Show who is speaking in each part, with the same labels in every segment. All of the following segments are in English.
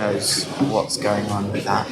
Speaker 1: knows what's going on with that.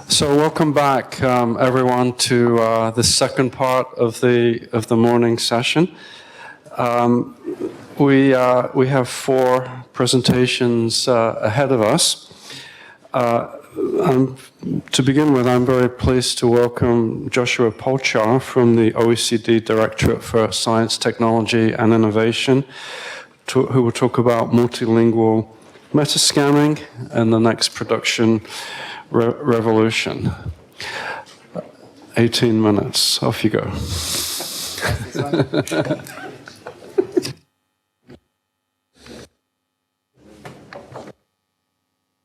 Speaker 2: So welcome back, everyone, to the second part of the morning session. We have 4 presentations ahead of us. To begin with, I'm very pleased to welcome Joshua Polchar from the OECD Directorate for Science, Technology and Innovation, who will talk about multilingual metascanning and the next production revolution. 18 minutes. Off you go.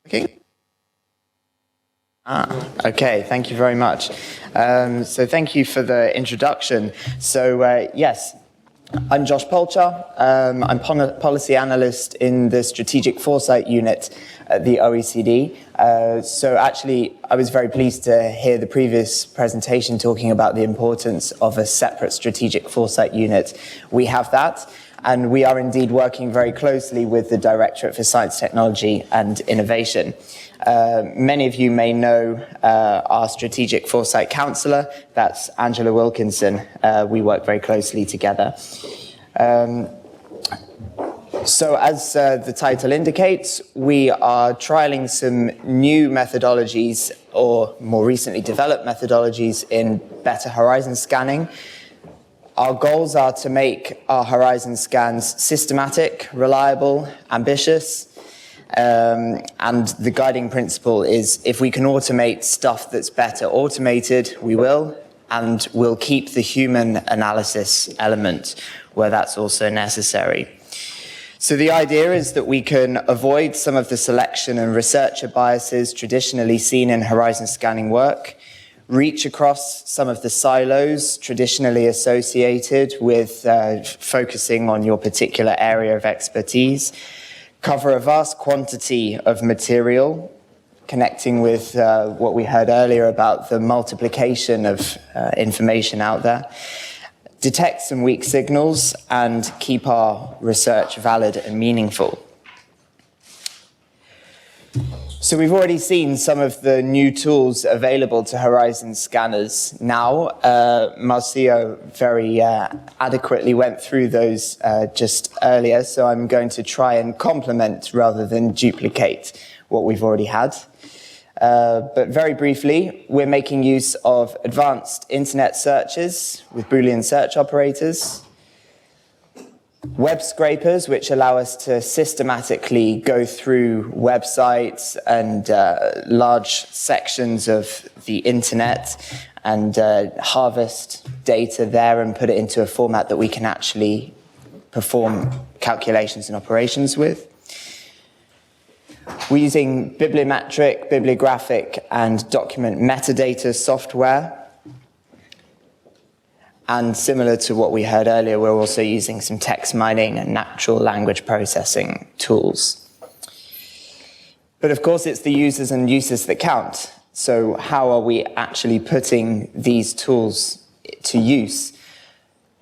Speaker 1: Okay. Okay, thank you very much. So thank you for the introduction. So yes, I'm Josh Polchar. I'm policy analyst in the Strategic Foresight unit at the OECD. So actually, I was very pleased to hear the previous presentation talking about the importance of a separate Strategic Foresight unit. We have that, and we are indeed working very closely with the Directorate for Science, Technology and Innovation. Many of you may know our Strategic Foresight Counsellor, that's Angela Wilkinson. We work very closely together. So as the title indicates, we are trialing some new methodologies, or more recently developed methodologies, in better horizon scanning. Our goals are to make our horizon scans systematic, reliable, ambitious, and the guiding principle is if we can automate stuff that's better automated, we will, and we'll keep the human analysis element where that's also necessary. So the idea is that we can avoid some of the selection and researcher biases traditionally seen in horizon scanning work, reach across some of the silos traditionally associated with focusing on your particular area of expertise, cover a vast quantity of material, connecting with what we heard earlier about the multiplication of information out there, detect some weak signals, and keep our research valid and meaningful. So we've already seen some of the new tools available to horizon scanners now. Marcio very adequately went through those just earlier, so I'm going to try and complement rather than duplicate what we've already had. But very briefly, we're making use of advanced internet searches with Boolean search operators, web scrapers, which allow us to systematically go through websites and large sections of the internet and harvest data there and put it into a format that we can actually perform calculations and operations with. We're using bibliometric, bibliographic, and document metadata software. And similar to what we heard earlier, we're also using some text mining and natural language processing tools. But of course, it's the users and uses that count. So how are we actually putting these tools to use?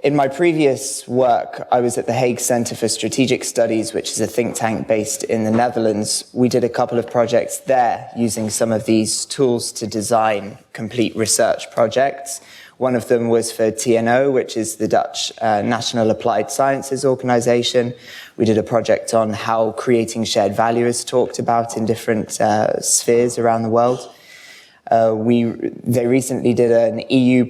Speaker 1: In my previous work, I was at the Hague Center for Strategic Studies, which is a think tank based in the Netherlands. We did a couple of projects there using some of these tools to design complete research projects. One of them was for TNO, which is the Dutch National Applied Sciences Organization. We did a project on how creating shared value is talked about in different spheres around the world. They recently did an EU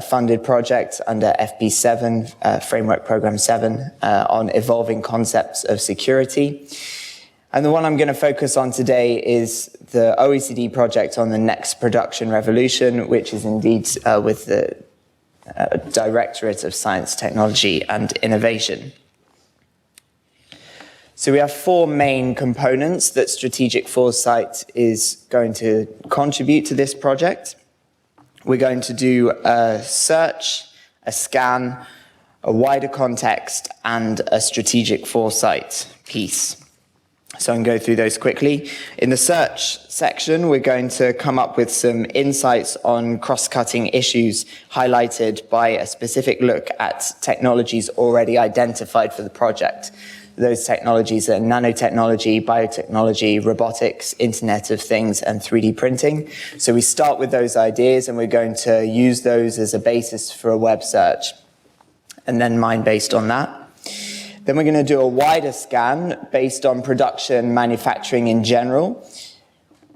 Speaker 1: funded project under FP7, Framework Program 7, on evolving concepts of security. And the one I'm going to focus on today is the OECD project on the next production revolution, which is indeed with the Directorate of Science, Technology and Innovation. So we have four main components that Strategic Foresight is going to contribute to this project. We're going to do a search, a scan, a wider context, and a strategic foresight piece. So I can go through those quickly. In the search section, we're going to come up with some insights on cross-cutting issues highlighted by a specific look at technologies already identified for the project. Those technologies are nanotechnology, biotechnology, robotics, Internet of Things, and 3D printing. So we start with those ideas, and we're going to use those as a basis for a web search, and then mine based on that. Then we're going to do a wider scan based on production, manufacturing in general,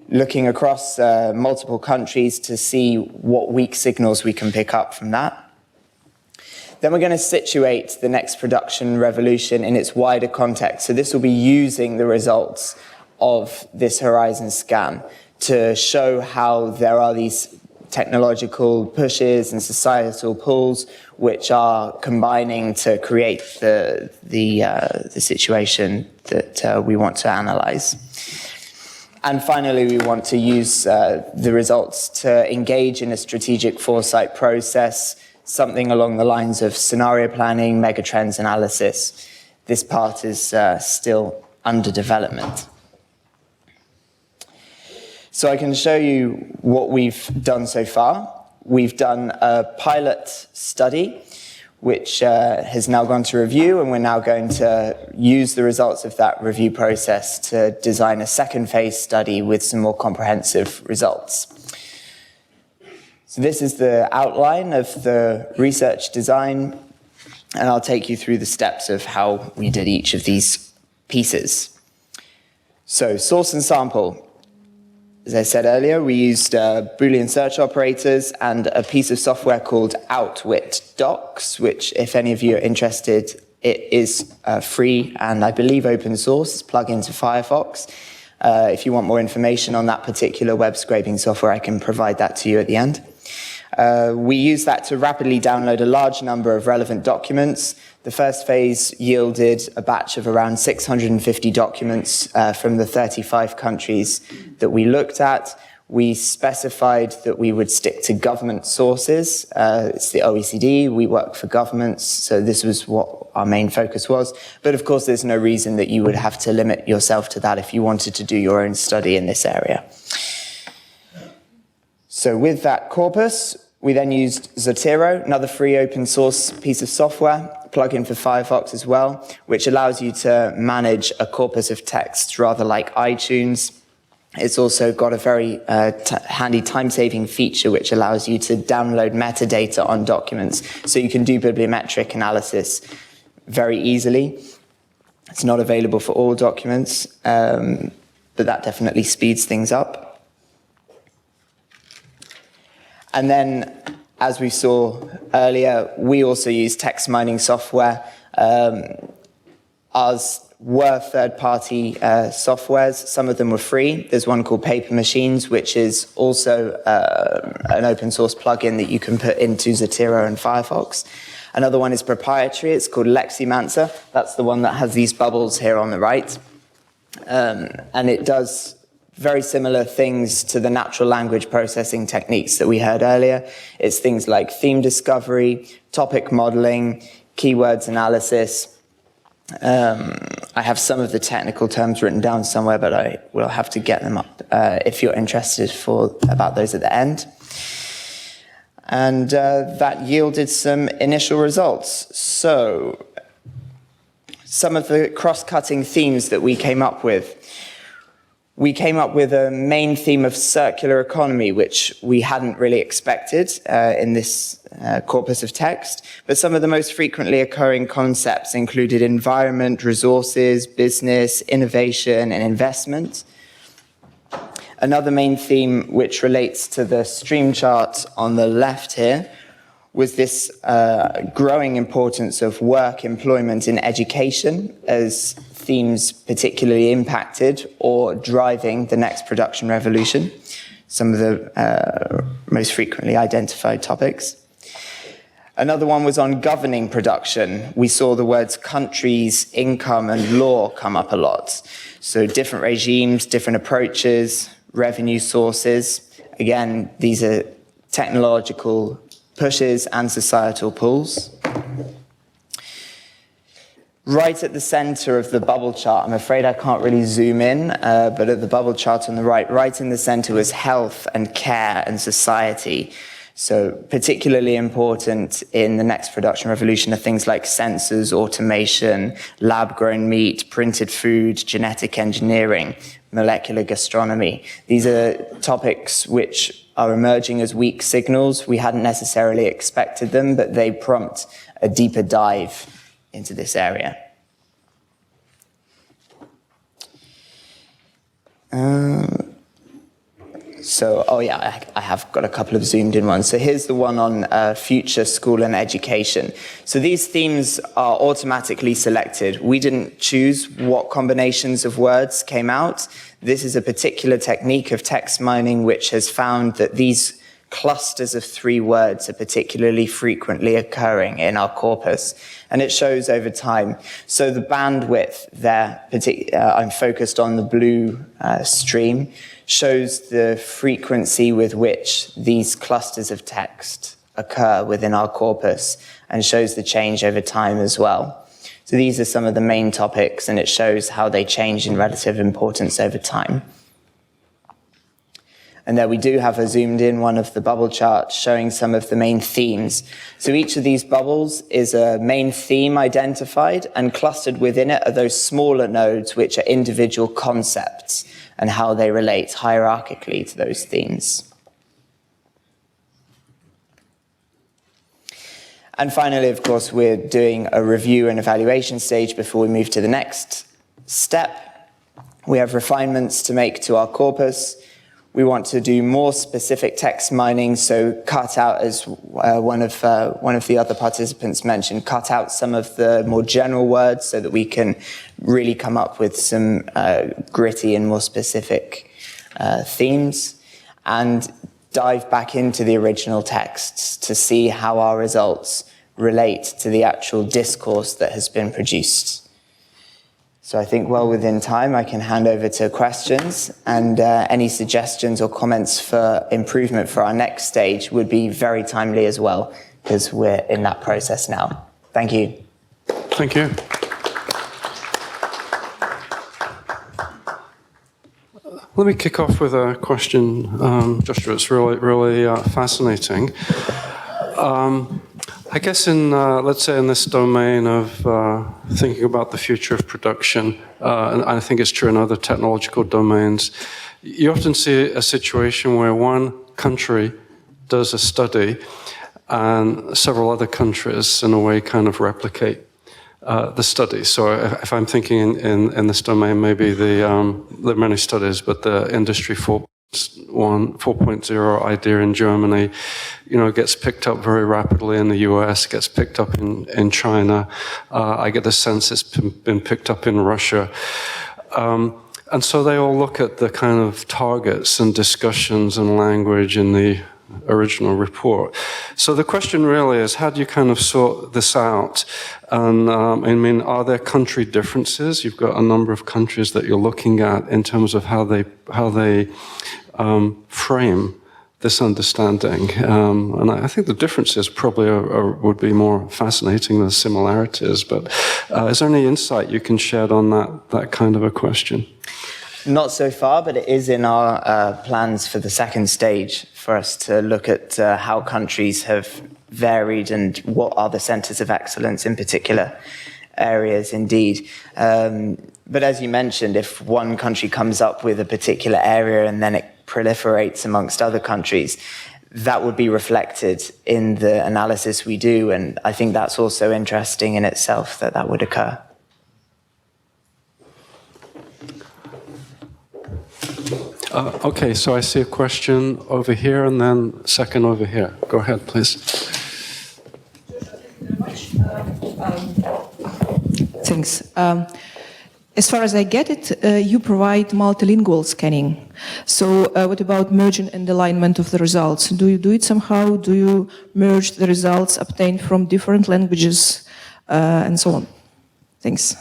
Speaker 1: looking across multiple countries to see what weak signals we can pick up from that. Then we're going to situate the next production revolution in its wider context. So this will be using the results of this horizon scan to show how there are these technological pushes and societal pulls which are combining to create the situation that we want to analyze. And finally, we want to use the results to engage in a strategic foresight process, something along the lines of scenario planning, megatrends analysis. This part is still under development. So I can show you what we've done so far. We've done a pilot study, which has now gone to review, and we're now going to use the results of that review process to design a second phase study with some more comprehensive results. So this is the outline of the research design, and I'll take you through the steps of how we did each of these pieces. So source and sample. As I said earlier, we used Boolean search operators and a piece of software called OutWitDocs, which, if any of you are interested, it is free and I believe open source. It's plugged into Firefox. If you want more information on that particular web scraping software, I can provide that to you at the end. We use that to rapidly download a large number of relevant documents. The first phase yielded a batch of around 650 documents from the 35 countries that we looked at. We specified that we would stick to government sources. It's the OECD, we work for governments, so this was what our main focus was. But of course, there's no reason that you would have to limit yourself to that if you wanted to do your own study in this area. So with that corpus, we then used Zotero, another free open source piece of software, plug-in for Firefox as well, which allows you to manage a corpus of text rather like iTunes. It's also got a very handy time-saving feature which allows you to download metadata on documents, so you can do bibliometric analysis very easily. It's not available for all documents, but that definitely speeds things up. And then, as we saw earlier, we also use text mining software. Ours were third-party softwares. Some of them were free. There's one called Paper Machines, which is also an open-source plugin that you can put into Zotero and Firefox. Another one is proprietary. It's called Leximancer. That's the one that has these bubbles here on the right. And it does very similar things to the natural language processing techniques that we heard earlier. It's things like theme discovery, topic modeling, keywords analysis. I have some of the technical terms written down somewhere, but I will have to get them up if you're interested about those at the end. And that yielded some initial results. So some of the cross-cutting themes that we came up with. We came up with a main theme of circular economy, which we hadn't really expected in this corpus of text. But some of the most frequently occurring concepts included environment, resources, business, innovation, and investment. Another main theme, which relates to the stream chart on the left here, was this growing importance of work, employment, and education as themes particularly impacted or driving the next production revolution, some of the most frequently identified topics. Another one was on governing production. We saw the words countries, income, and law come up a lot. So different regimes, different approaches, revenue sources. Again, these are technological pushes and societal pulls. Right at the center of the bubble chart, I'm afraid I can't really zoom in, but at the bubble chart on the right in the center was health and care and society. So particularly important in the next production revolution are things like sensors, automation, lab-grown meat, printed food, genetic engineering, molecular gastronomy. These are topics which are emerging as weak signals. We hadn't necessarily expected them, but they prompt a deeper dive into this area. I have got a couple of zoomed in ones. So here's the one on future school and education. So these themes are automatically selected. We didn't choose what combinations of words came out. This is a particular technique of text mining which has found that these clusters of 3 words are particularly frequently occurring in our corpus, and it shows over time. So the bandwidth there, I'm focused on the blue stream, shows the frequency with which these clusters of text occur within our corpus, and shows the change over time as well. So these are some of the main topics, and it shows how they change in relative importance over time. And there we do have a zoomed in one of the bubble charts showing some of the main themes. So each of these bubbles is a main theme identified, and clustered within it are those smaller nodes which are individual concepts and how they relate hierarchically to those themes. And finally, of course, we're doing a review and evaluation stage before we move to the next step. We have refinements to make to our corpus. We want to do more specific text mining, so cut out, as one of the other participants mentioned, cut out some of the more general words so that we can really come up with some gritty and more specific themes, and dive back into the original texts to see how our results relate to the actual discourse that has been produced. So I think well within time I can hand over to questions, and any suggestions or comments for improvement for our next stage would be very timely as well, because we're in that process now. Thank you.
Speaker 2: Thank you. Let me kick off with a question, Joshua. It's really fascinating. I guess let's say in this domain of thinking about the future of production, and I think it's true in other technological domains, you often see a situation where one country does a study and several other countries, in a way, kind of replicate the study. So if I'm thinking in this domain, maybe there are many studies, but the Industry 4.0 idea in Germany, gets picked up very rapidly in the US, gets picked up in China. I get the sense it's been picked up in Russia. And so they all look at the kind of targets and discussions and language in the original report. So the question really is, how do you kind of sort this out? And are there country differences? You've got a number of countries that you're looking at in terms of how they frame this understanding. And I think the differences probably would be more fascinating than the similarities. But is there any insight you can shed on that kind of a question?
Speaker 1: Not so far, but it is in our plans for the second stage for us to look at how countries have varied and what are the centers of excellence in particular areas indeed. But as you mentioned, if one country comes up with a particular area and then it proliferates amongst other countries, that would be reflected in the analysis we do. And I think that's also interesting in itself that would occur.
Speaker 2: Okay, so I see a question over here and then a second over here. Go ahead, please.
Speaker 3: Thanks. As far as I get it, you provide multilingual scanning. So what about merging and alignment of the results? Do you do it somehow? Do you merge the results obtained from different languages and so on? Thanks.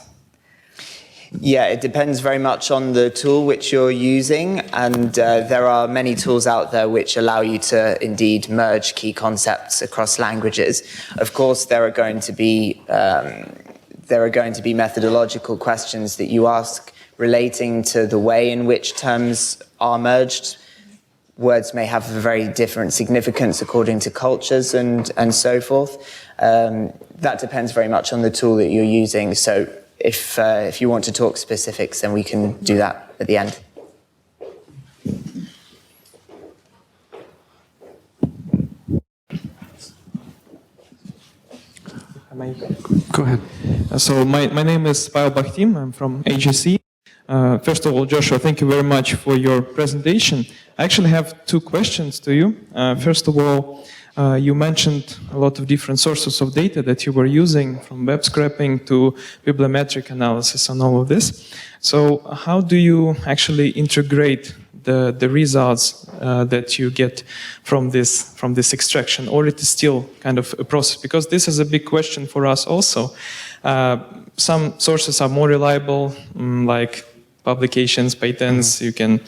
Speaker 1: Yeah, it depends very much on the tool which you're using, and there are many tools out there which allow you to indeed merge key concepts across languages. Of course, there are going to be methodological questions that you ask relating to the way in which terms are merged. Words may have a very different significance according to cultures and so forth. That depends very much on the tool that you're using. So if you want to talk specifics, then we can do that at the end.
Speaker 2: Go ahead.
Speaker 4: So my name is Pavel Bakhtin. I'm from HSE. First of all, Joshua, thank you very much for your presentation. I actually have two questions to you. First of all, you mentioned a lot of different sources of data that you were using, from web scraping to bibliometric analysis and all of this. So how do you actually integrate the results that you get from this extraction, or it is still kind of a process? Because this is a big question for us also. Some sources are more reliable, like publications, patents. You can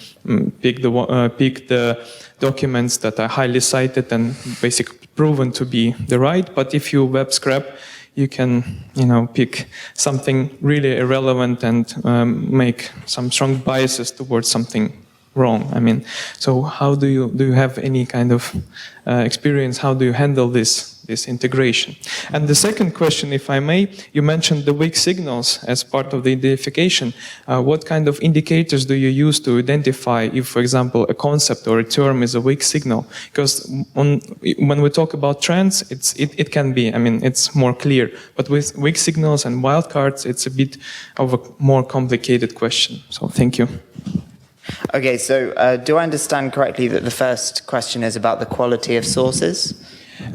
Speaker 4: pick the documents that are highly cited and basically proven to be the right. But if you web scrap, you can, pick something really irrelevant and make some strong biases towards something wrong. I mean, so how do you have any kind of experience? How do you handle this integration? And the second question, if I may, you mentioned the weak signals as part of the identification. What kind of indicators do you use to identify if, for example, a concept or a term is a weak signal? Because when we talk about trends, it can be, it's more clear. But with weak signals and wildcards, it's a bit of a more complicated question. So thank you.
Speaker 1: Okay, so do I understand correctly that the first question is about the quality of sources?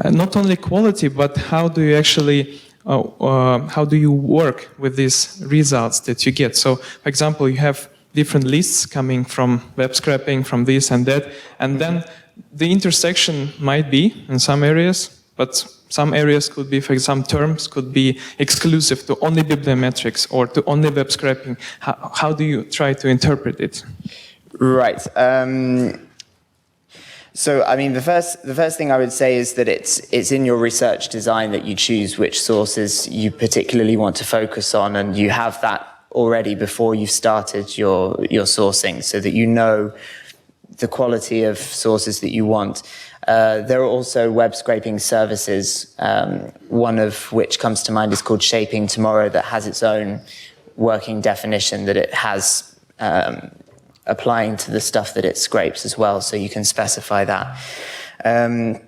Speaker 4: Not only quality, but how do you actually, how do you work with these results that you get? So, for example, you have different lists coming from web scraping, from this and that, and then the intersection might be in some areas, but some areas could be, for example, terms could be exclusive to only bibliometrics or to only web scraping. How do you try to interpret it?
Speaker 1: Right. So, the first thing I would say is that it's in your research design that you choose which sources you particularly want to focus on, and you have that already before you've started your sourcing, so that you know the quality of sources that you want. There are also web scraping services, one of which comes to mind is called Shaping Tomorrow, that has its own working definition that it has applying to the stuff that it scrapes as well, so you can specify that. In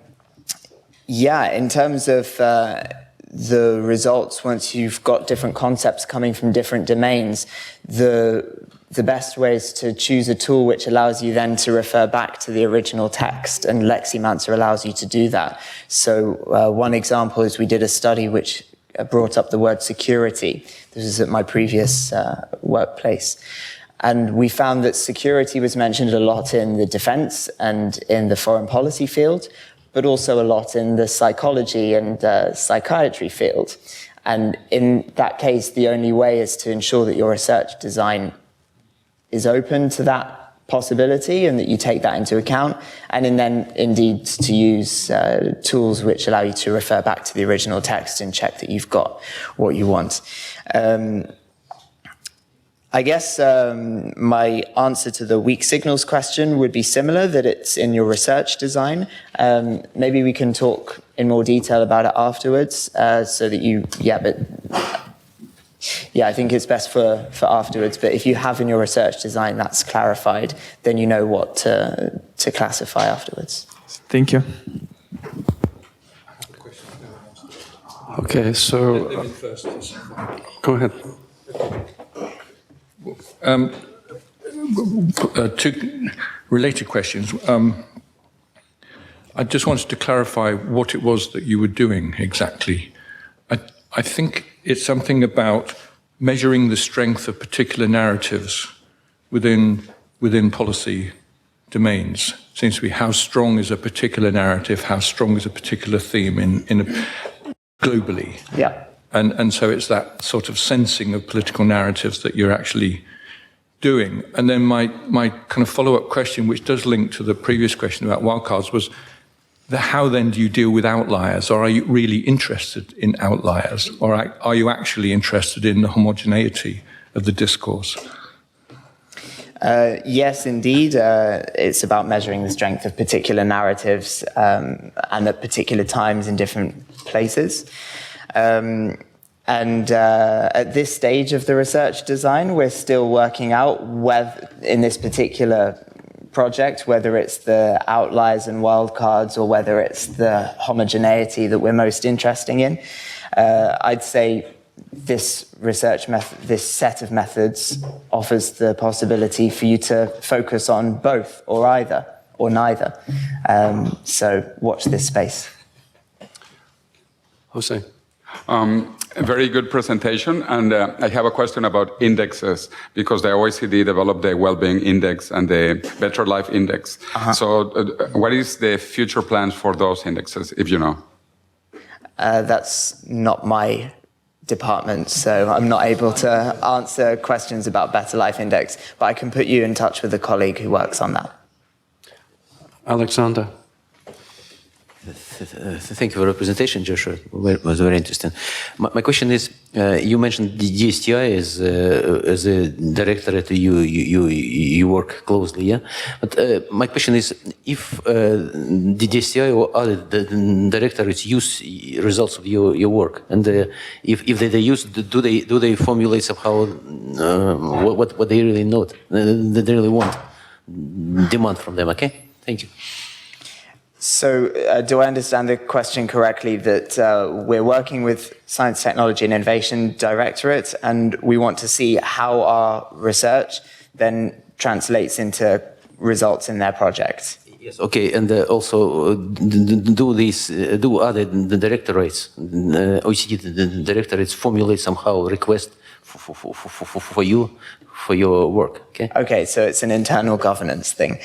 Speaker 1: terms of the results, once you've got different concepts coming from different domains, the best way is to choose a tool which allows you then to refer back to the original text, and Leximancer allows you to do that. So one example is we did a study which brought up the word security. This is at my previous workplace. And we found that security was mentioned a lot in the defense and in the foreign policy field, but also a lot in the psychology and psychiatry field. And in that case, the only way is to ensure that your research design is open to that possibility and that you take that into account, and then indeed to use tools which allow you to refer back to the original text and check that you've got what you want. I guess my answer to the weak signals question would be similar, that it's in your research design. Maybe we can talk in more detail about it afterwards, so that I think it's best for afterwards. But if you have in your research design that's clarified, then you know what to classify afterwards.
Speaker 4: Thank you.
Speaker 2: Okay, so go ahead.
Speaker 5: Two related questions. I just wanted to clarify what it was that you were doing exactly. I think it's something about measuring the strength of particular narratives within policy domains. It seems to be how strong is a particular narrative, how strong is a particular theme globally.
Speaker 1: Yeah.
Speaker 5: And so it's that sort of sensing of political narratives that you're actually doing. And then my kind of follow-up question, which does link to the previous question about wildcards, was how then do you deal with outliers? Or are you really interested in outliers? Or are you actually interested in the homogeneity of the discourse?
Speaker 1: Yes, indeed. It's about measuring the strength of particular narratives and at particular times in different places. At this stage of the research design, we're still working out whether, in this particular project, whether it's the outliers and wildcards or whether it's the homogeneity that we're most interested in. I'd say this research method, this set of methods offers the possibility for you to focus on both or either or neither. So watch this space.
Speaker 2: Jose.
Speaker 6: A very good presentation, and I have a question about indexes, because the OECD developed the Wellbeing Index and the Better Life Index. So what is the future plans for those indexes, if you know?
Speaker 1: That's not my department, so I'm not able to answer questions about Better Life Index, but I can put you in touch with a colleague who works on that.
Speaker 2: Alexander.
Speaker 7: Thank you for the presentation, Joshua. It was very interesting. My question is, you mentioned the DSTI as a directorate you work closely, yeah? But my question is, if the DSTI or other directorates use results of your work, and if they use, do they formulate somehow what they really know, that they really want, demand from them? Okay, thank you.
Speaker 1: So do I understand the question correctly that we're working with Science, Technology and Innovation Directorate and we want to see how our research then translates into results in their projects?
Speaker 7: Yes, okay, and also do other directorates, OECD directorates formulate somehow request for you, for your work, okay?
Speaker 1: Okay, so it's an internal governance thing.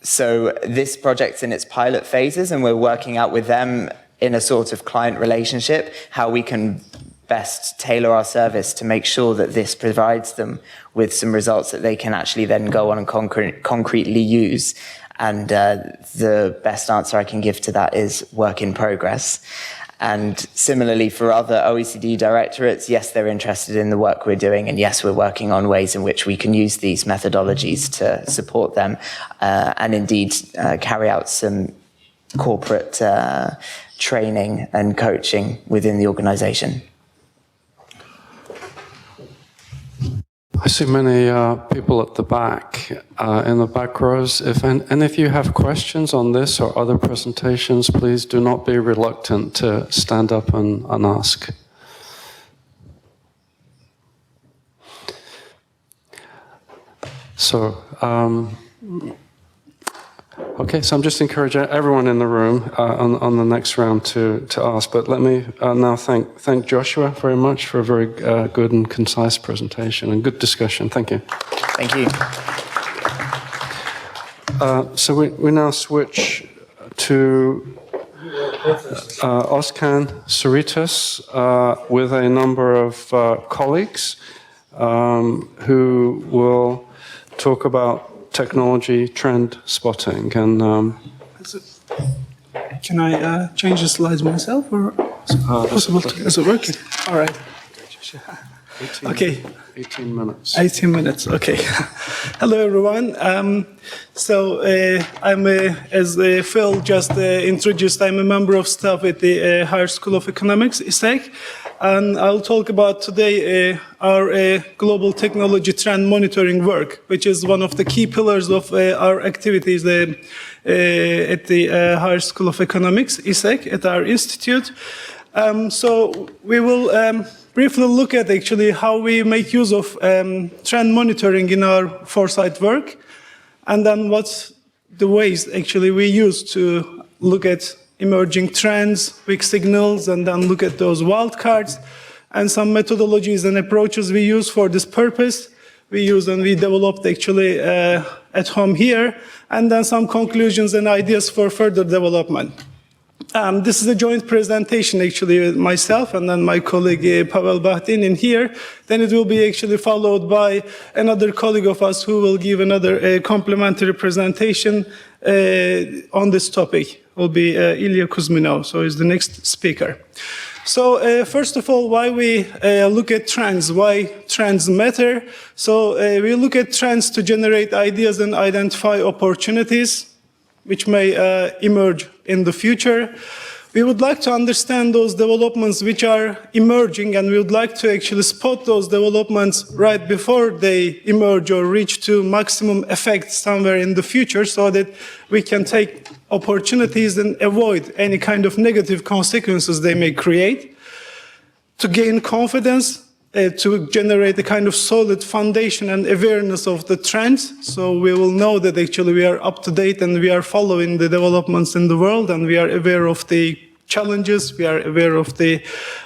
Speaker 1: So this project's in its pilot phases and we're working out with them in a sort of client relationship how we can best tailor our service to make sure that this provides them with some results that they can actually then go on and concretely use. And the best answer I can give to that is work in progress. And similarly for other OECD directorates, yes, they're interested in the work we're doing, and yes, we're working on ways in which we can use these methodologies to support them and indeed carry out some corporate training and coaching within the organization.
Speaker 2: I see many people at the back, in the back rows. And if you have questions on this or other presentations, please do not be reluctant to stand up and ask. So, okay, so I'm just encouraging everyone in the room on the next round to ask. But let me now thank Joshua very much for a very good and concise presentation and good discussion. Thank you.
Speaker 1: Thank you.
Speaker 2: So we now switch to Ozcan Saritas with a number of colleagues who will talk about technology trend spotting. And
Speaker 8: can I change the slides myself, or is it working? All right. Okay.
Speaker 2: 18 minutes.
Speaker 8: 18 minutes. Okay. Hello, everyone. So I'm, as Phil just introduced, I'm a member of staff at the Higher School of Economics, ISSEK, and I'll talk about today our global technology trend monitoring work, which is one of the key pillars of our activities at the Higher School of Economics, ISSEK, at our institute. So we will briefly look at actually how we make use of trend monitoring in our Foresight work, and then what's the ways actually we use to look at emerging trends, weak signals, and then look at those wildcards, and some methodologies and approaches we use for this purpose. We use and we developed actually at home here, and then some conclusions and ideas for further development. This is a joint presentation actually with myself and then my colleague Pavel Bakhtin in here. Then it will be actually followed by another colleague of us who will give another complementary presentation on this topic. It will be Ilya Kuzminov, so he's the next speaker. So first of all, why we look at trends, why trends matter. So we look at trends to generate ideas and identify opportunities which may emerge in the future. We would like to understand those developments which are emerging, and we would like to actually spot those developments right before they emerge or reach to maximum effect somewhere in the future, so that we can take opportunities and avoid any kind of negative consequences they may create. To gain confidence, to generate a kind of solid foundation and awareness of the trends, so we will know that actually we are up to date and we are following the developments in the world, and we are aware of the challenges, we are aware of the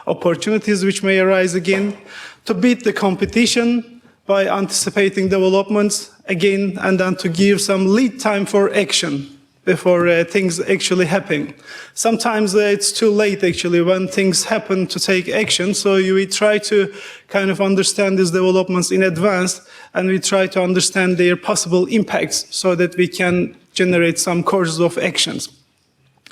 Speaker 8: opportunities which may arise again. To beat the competition by anticipating developments again, and then to give some lead time for action before things actually happen. Sometimes it's too late actually when things happen to take action, so we try to kind of understand these developments in advance, and we try to understand their possible impacts so that we can generate some courses of actions.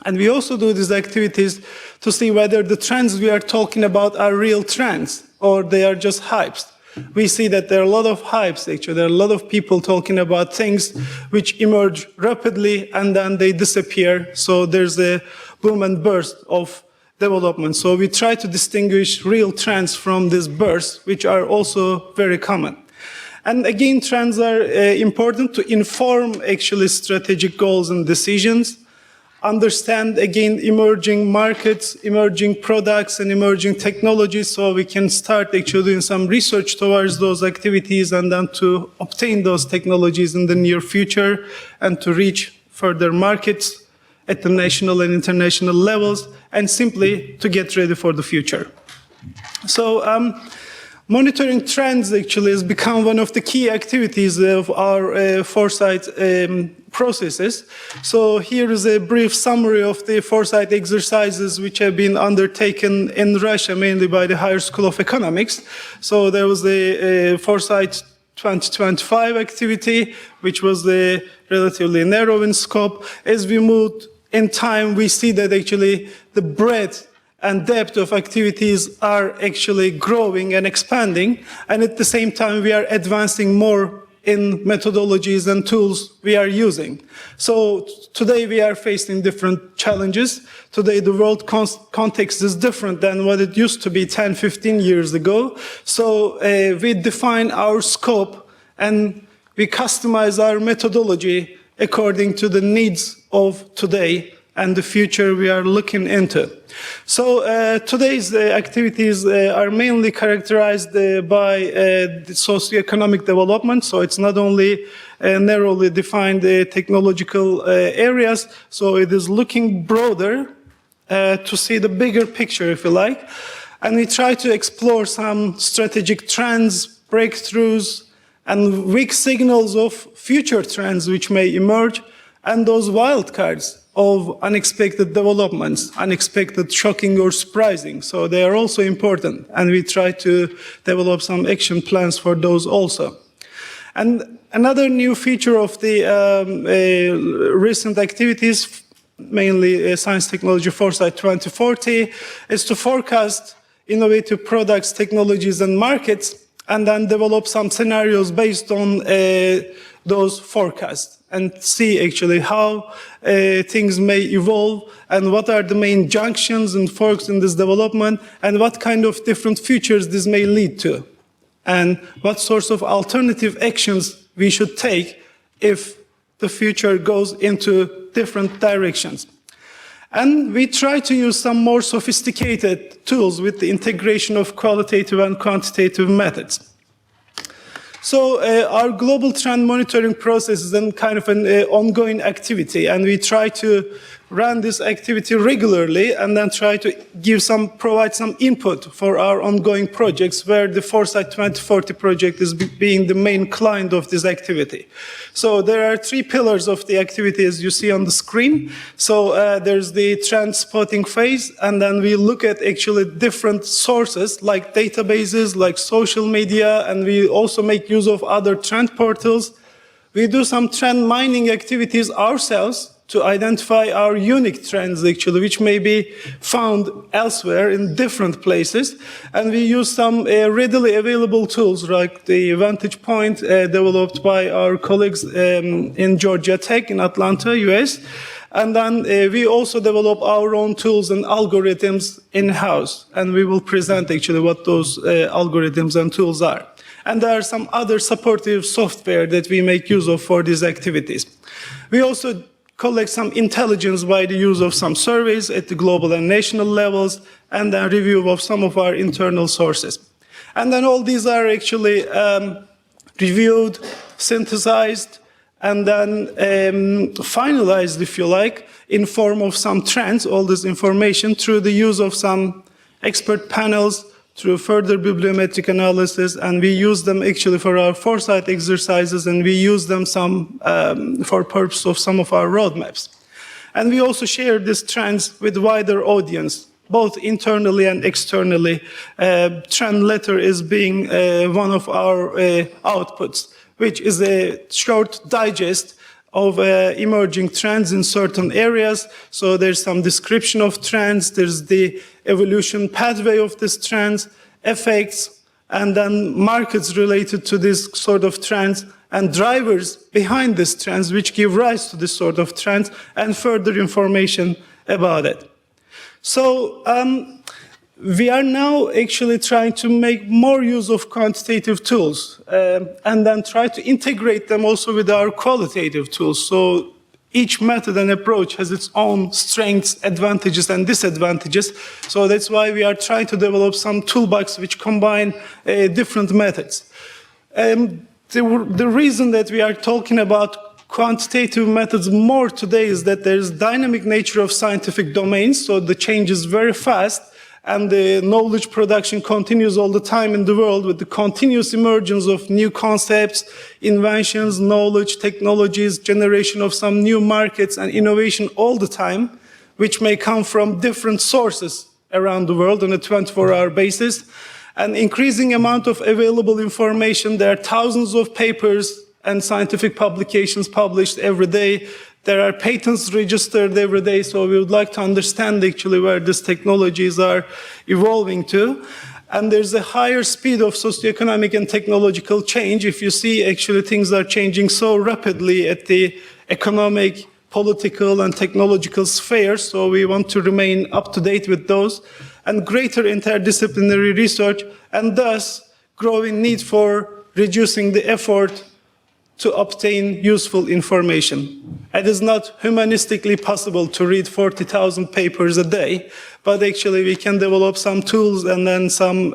Speaker 8: And we also do these activities to see whether the trends we are talking about are real trends or they are just hypes. We see that there are a lot of hypes, actually. There are a lot of people talking about things which emerge rapidly and then they disappear. So there's a boom and burst of development. So we try to distinguish real trends from these bursts, which are also very common. And again, trends are important to inform actually strategic goals and decisions. Understand, again, emerging markets, emerging products, and emerging technologies, so we can start actually doing some research towards those activities and then to obtain those technologies in the near future and to reach further markets at the national and international levels, and simply to get ready for the future. So monitoring trends actually has become one of the key activities of our Foresight processes. So here is a brief summary of the Foresight exercises which have been undertaken in Russia, mainly by the Higher School of Economics. So there was the Foresight 2025 activity, which was relatively narrow in scope. As we moved in time, we see that actually the breadth and depth of activities are actually growing and expanding, and at the same time we are advancing more in methodologies and tools we are using. So today we are facing different challenges. Today the world context is different than what it used to be 10, 15 years ago. So we define our scope and we customize our methodology according to the needs of today and the future we are looking into. So today's activities are mainly characterized by the socioeconomic development. So it's not only narrowly defined technological areas, so it is looking broader to see the bigger picture, if you like. And we try to explore some strategic trends, breakthroughs, and weak signals of future trends which may emerge, and those wildcards of unexpected developments, unexpected, shocking, or surprising. So they are also important, and we try to develop some action plans for those also. And another new feature of the recent activities, mainly Science Technology Foresight 2040, is to forecast innovative products, technologies, and markets, and then develop some scenarios based on those forecasts, and see actually how things may evolve and what are the main junctions and forks in this development and what kind of different futures this may lead to and what sorts of alternative actions we should take if the future goes into different directions. And we try to use some more sophisticated tools with the integration of qualitative and quantitative methods. So our global trend monitoring process is then kind of an ongoing activity, and we try to run this activity regularly and then try to provide some input for our ongoing projects, where the Foresight 2040 project is being the main client of this activity. So there are 3 pillars of the activity, as you see on the screen. So there's the trend spotting phase, and then we look at actually different sources like databases, like social media, and we also make use of other trend portals. We do some trend mining activities ourselves to identify our unique trends, actually, which may be found elsewhere in different places. And we use some readily available tools, like the Vantage Point developed by our colleagues in GeorgiaTech in Atlanta, US. And then we also develop our own tools and algorithms in-house. And we will present, actually, what those algorithms and tools are. And there are some other supportive software that we make use of for these activities. We also collect some intelligence by the use of some surveys at the global and national levels, and then review of some of our internal sources. And then all these are actually reviewed, synthesized, and then finalized, if you like, in form of some trends, all this information, through the use of some expert panels, through further bibliometric analysis, and we use them actually for our foresight exercises, and we use them for purpose of some of our roadmaps. And we also share these trends with wider audience, both internally and externally. Trend letter is being one of our outputs, which is a short digest of emerging trends in certain areas. So there's some description of trends, there's the evolution pathway of these trends, effects, and then markets related to this sort of trends, and drivers behind these trends which give rise to this sort of trends, and further information about it. So we are now actually trying to make more use of quantitative tools and then try to integrate them also with our qualitative tools. So each method and approach has its own strengths, advantages, and disadvantages. So that's why we are trying to develop some toolbox which combine different methods. The reason that we are talking about quantitative methods more today is that there's dynamic nature of scientific domains, so the change is very fast, and the knowledge production continues all the time in the world with the continuous emergence of new concepts, inventions, knowledge, technologies, generation of some new markets and innovation all the time, which may come from different sources around the world on a 24-hour basis. An increasing amount of available information. There are thousands of papers and scientific publications published every day. There are patents registered every day, so we would like to understand actually where these technologies are evolving to. And there's a higher speed of socioeconomic and technological change. If you see, actually things are changing so rapidly at the economic, political, and technological sphere, so we want to remain up to date with those. And greater interdisciplinary research, and thus growing need for reducing the effort to obtain useful information. It is not humanistically possible to read 40,000 papers a day, but actually we can develop some tools and then some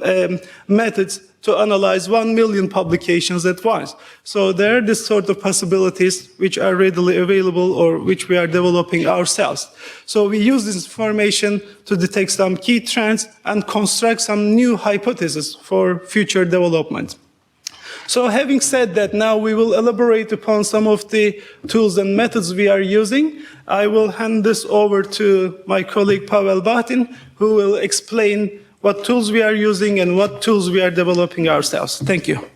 Speaker 8: methods to analyze 1 million publications at once. So there are this sort of possibilities which are readily available or which we are developing ourselves. So we use this information to detect some key trends and construct some new hypotheses for future development. So having said that, now we will elaborate upon some of the tools and methods we are using. I will hand this over to my colleague Pavel Bakhtin, who will explain what tools we are using and what tools we are developing ourselves. Thank you.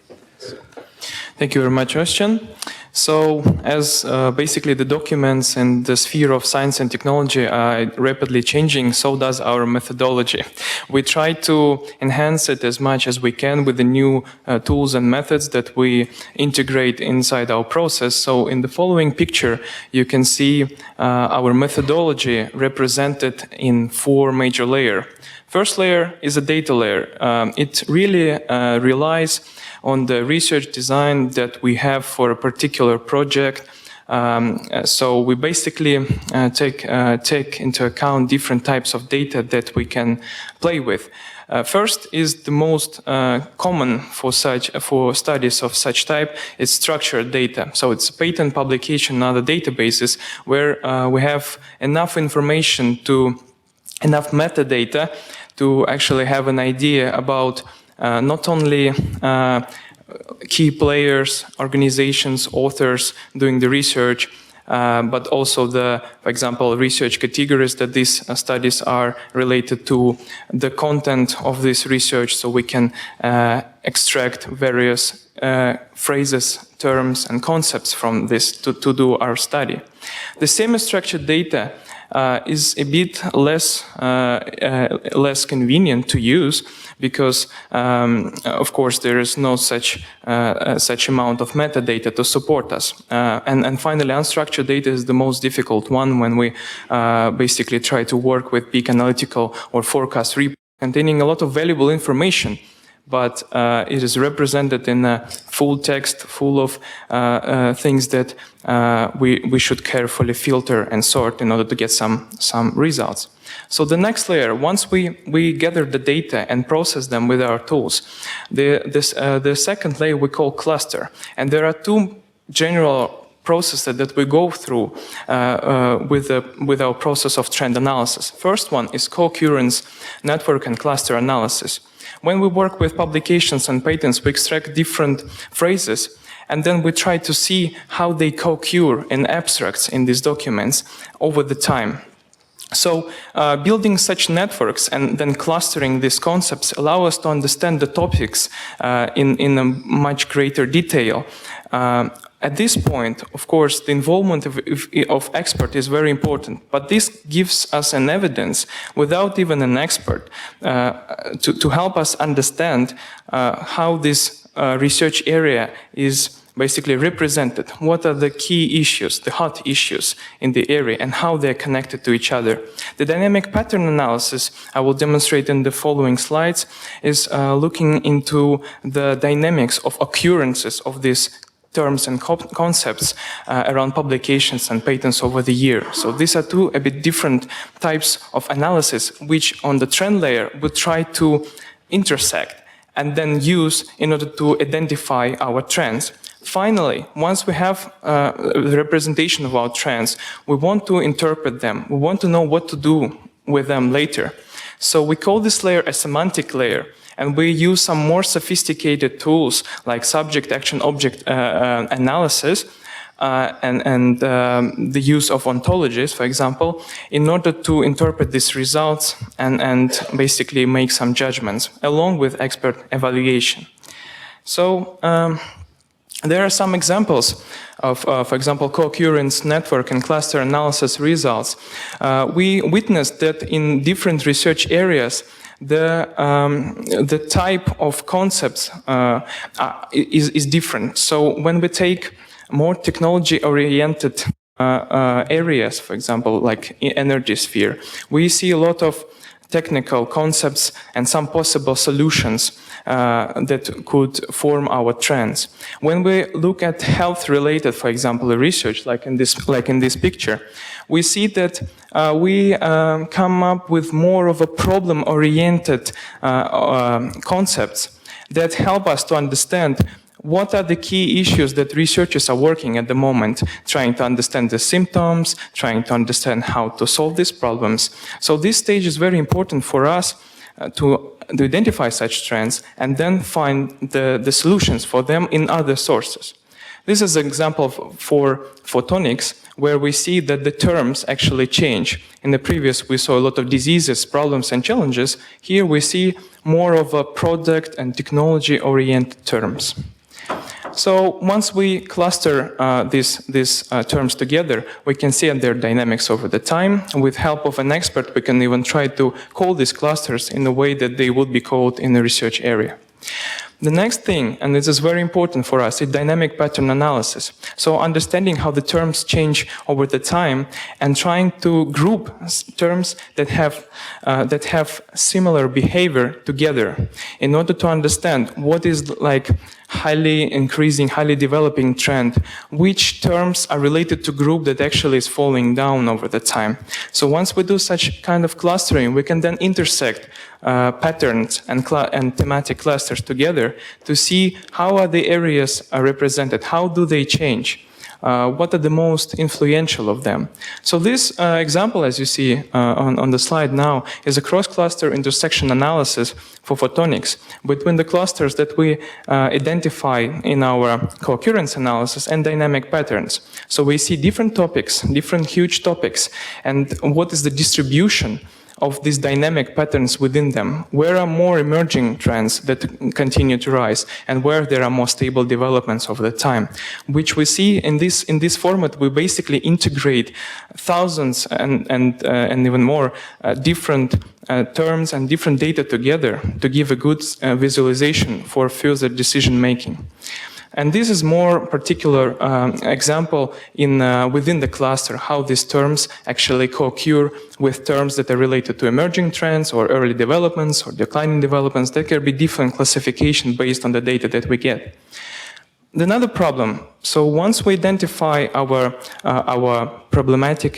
Speaker 4: Thank you very much, Ozcan. So, as basically the documents and the sphere of science and technology are rapidly changing, so does our methodology. We try to enhance it as much as we can with the new tools and methods that we integrate inside our process. So, in the following picture, you can see our methodology represented in 4 major layers. First layer is a data layer. It really relies on the research design that we have for a particular project. So we basically take into account different types of data that we can play with. First is the most common for studies of such type is structured data. So it's patent publication and other databases where we have enough information enough metadata to actually have an idea about not only key players, organizations, authors doing the research, but also for example, research categories that these studies are related to, the content of this research, so we can extract various phrases, terms, and concepts from this to do our study. The semi-structured data is a bit less convenient to use because, of course, there is no such amount of metadata to support us. And finally, unstructured data is the most difficult one when we basically try to work with big analytical or forecast reports containing a lot of valuable information, but it is represented in a full text, full of things that we should carefully filter and sort in order to get some results. So the next layer, once we gather the data and process them with our tools, the second layer we call cluster. And there are two general processes that we go through with our process of trend analysis. First one is co-occurrence network and cluster analysis. When we work with publications and patents, we extract different phrases, and then we try to see how they co-occur in abstracts in these documents over the time. So building such networks and then clustering these concepts allow us to understand the topics in a much greater detail. At this point, of course, the involvement of expert is very important, but this gives us an evidence without even an expert to help us understand how this research area is basically represented. What are the key issues, the hot issues in the area, and how they're connected to each other. The dynamic pattern analysis I will demonstrate in the following slides is looking into the dynamics of occurrences of these terms and concepts around publications and patents over the year. So these are two a bit different types of analysis, which on the trend layer would try to intersect and then use in order to identify our trends. Finally, once we have the representation of our trends, we want to interpret them. We want to know what to do with them later. So we call this layer a semantic layer. And we use some more sophisticated tools like subject, action, object analysis and the use of ontologies, for example, in order to interpret these results and basically make some judgments along with expert evaluation. So there are some examples of, for example, co-occurrence network and cluster analysis results. We witnessed that in different research areas, the type of concepts is different. So when we take more technology-oriented areas, for example, like energy sphere, we see a lot of technical concepts and some possible solutions that could form our trends. When we look at health-related, for example, research, like in this picture, we see that we come up with more of a problem-oriented concepts that help us to understand what are the key issues that researchers are working at the moment, trying to understand the symptoms, trying to understand how to solve these problems. So this stage is very important for us to identify such trends and then find the solutions for them in other sources. This is an example for photonics, where we see that the terms actually change. In the previous, we saw a lot of diseases, problems, and challenges. Here we see more of a product and technology-oriented terms. So once we cluster these terms together, we can see their dynamics over the time. With help of an expert, we can even try to call these clusters in a way that they would be called in the research area. The next thing, and this is very important for us, is dynamic pattern analysis. So understanding how the terms change over the time and trying to group terms that have similar behavior together in order to understand what is like, highly increasing, highly developing trend, which terms are related to group that actually is falling down over the time. So once we do such kind of clustering, we can then intersect patterns and thematic clusters together to see how are the areas represented, how do they change. What are the most influential of them? So this example, as you see on the slide now, is a cross-cluster intersection analysis for photonics between the clusters that we identify in our co-occurrence analysis and dynamic patterns. So we see different topics, different huge topics, and what is the distribution of these dynamic patterns within them. Where are more emerging trends that continue to rise, and where there are more stable developments over the time, which we see in this format. We basically integrate thousands and even more different terms and different data together to give a good visualization for further decision making. And this is more particular example within the cluster, how these terms actually co-occur with terms that are related to emerging trends or early developments or declining developments. There can be different classification based on the data that we get. Another problem. So once we identify our problematic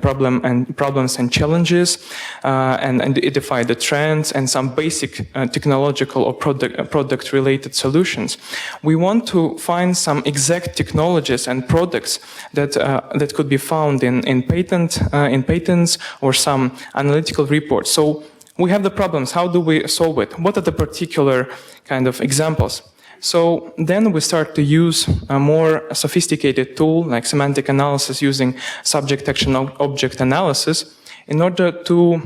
Speaker 4: problems and challenges, and identify the trends and some basic technological or product-related solutions, we want to find some exact technologies and products that could be found in patents or some analytical reports. So we have the problems. How do we solve it? What are the particular kind of examples? So then we start to use a more sophisticated tool like semantic analysis using subject action object analysis in order to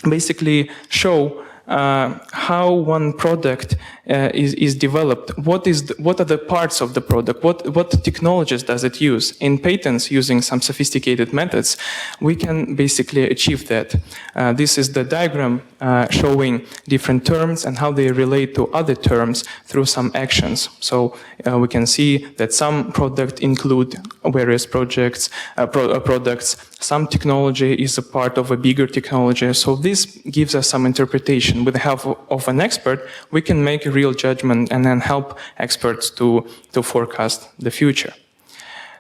Speaker 4: basically show how one product is developed. What are the parts of the product? What technologies does it use? In patents, using some sophisticated methods, we can basically achieve that. This is the diagram showing different terms and how they relate to other terms through some actions. So we can see that some products include various products. Some technology is a part of a bigger technology. So this gives us some interpretation. With the help of an expert, we can make a real judgment and then help experts to forecast the future.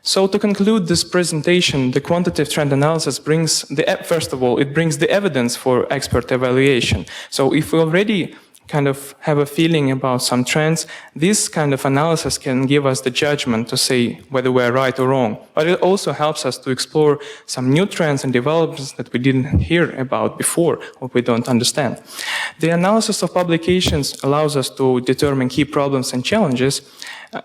Speaker 4: So to conclude this presentation, the quantitative trend analysis brings first of all, it brings the evidence for expert evaluation. So if we already kind of have a feeling about some trends, this kind of analysis can give us the judgment to say whether we're right or wrong. But it also helps us to explore some new trends and developments that we didn't hear about before or we don't understand. The analysis of publications allows us to determine key problems and challenges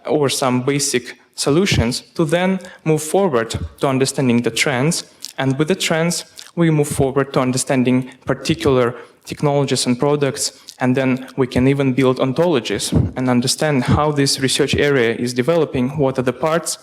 Speaker 4: or some basic solutions to then move forward to understanding the trends. And with the trends, we move forward to understanding particular technologies and products, and then we can even build ontologies and understand how this research area is developing, what are the parts,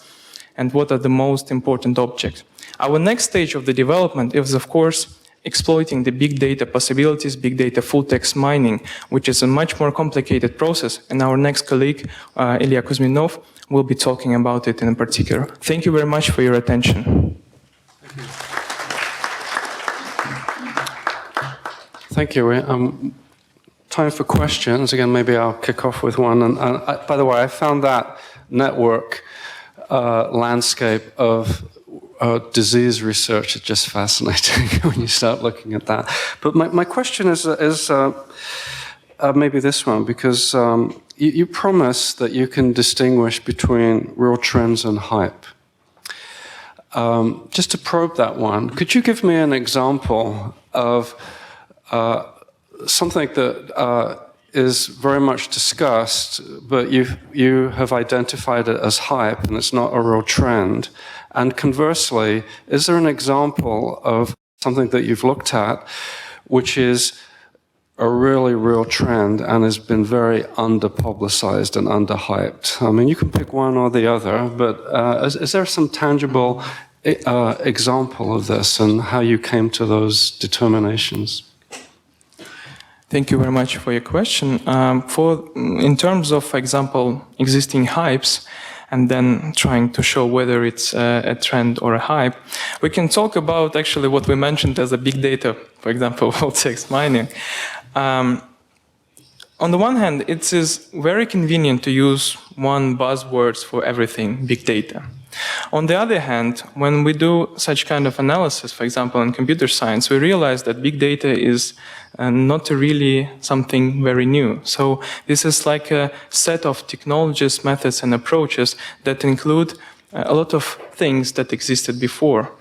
Speaker 4: and what are the most important objects. Our next stage of the development is, of course, exploiting the big data possibilities, big data full text mining, which is a much more complicated process, and our next colleague, Ilya Kuzminov, will be talking about it in particular. Thank you very much for your attention.
Speaker 2: Thank you. Time for questions. Again, maybe I'll kick off with one. And by the way, I found that network landscape of disease research just fascinating when you start looking at that. But my question is maybe this one, because you promise that you can distinguish between real trends and hype. Just to probe that one, could you give me an example of something that is very much discussed, but you have identified it as hype and it's not a real trend? And conversely, is there an example of something that you've looked at which is a really real trend and has been very under-publicized and under-hyped? I mean, you can pick one or the other, but is there some tangible example of this and how you came to those determinations?
Speaker 4: Thank you very much for your question. In terms of, for example, existing hypes, and then trying to show whether it's a trend or a hype, we can talk about actually what we mentioned as a big data, for example, full text mining. on the one hand, it is very convenient to use one buzzword for everything, big data. On the other hand, when we do such kind of analysis, for example, in computer science, we realize that big data is not really something very new. So this is like a set of technologies, methods, and approaches that include a lot of things that existed before.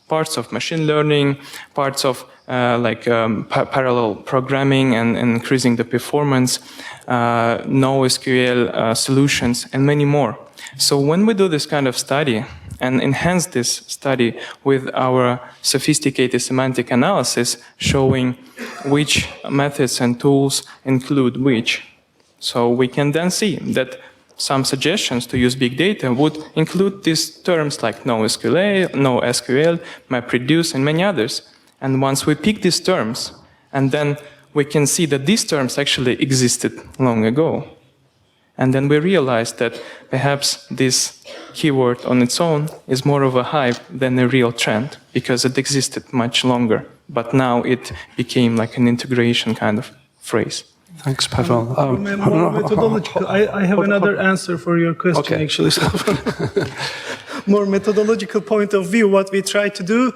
Speaker 4: Parts of machine learning, parts of parallel programming and increasing the performance, NoSQL solutions, and many more. So when we do this kind of study and enhance this study with our sophisticated semantic analysis, showing which methods and tools include which, so we can then see that some suggestions to use big data would include these terms like NoSQL, NoSQL, MapReduce, and many others. And once we pick these terms, and then we can see that these terms actually existed long ago. And then we realize that perhaps this keyword on its own is more of a hype than a real trend, because it existed much longer. But now it became like an integration kind of phrase.
Speaker 2: Thanks, Pavel.
Speaker 8: More methodological. I have another answer for your question, actually. So, more methodological point of view, what we try to do,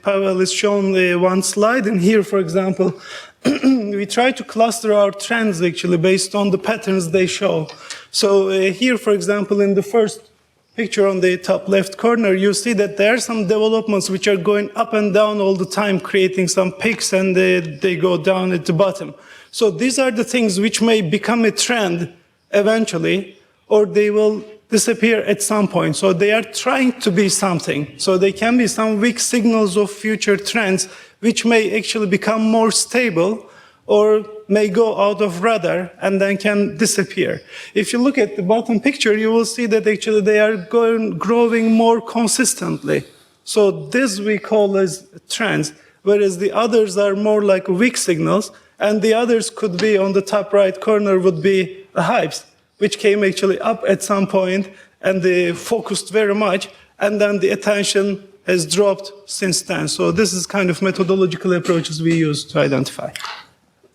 Speaker 8: Pavel is shown one slide, and here, for example, we try to cluster our trends actually based on the patterns they show. So here, for example, in the first picture on the top left corner, you see that there are some developments which are going up and down all the time, creating some peaks, and they go down at the bottom. So these are the things which may become a trend eventually, or they will disappear at some point. So they are trying to be something. So they can be some weak signals of future trends which may actually become more stable or may go out of radar and then can disappear. If you look at the bottom picture, you will see that actually they are growing more consistently. So this we call as trends, whereas the others are more like weak signals, and the others could be on the top right corner would be the hypes, which came actually up at some point and they focused very much, and then the attention has dropped since then. So this is kind of methodological approaches we use to identify.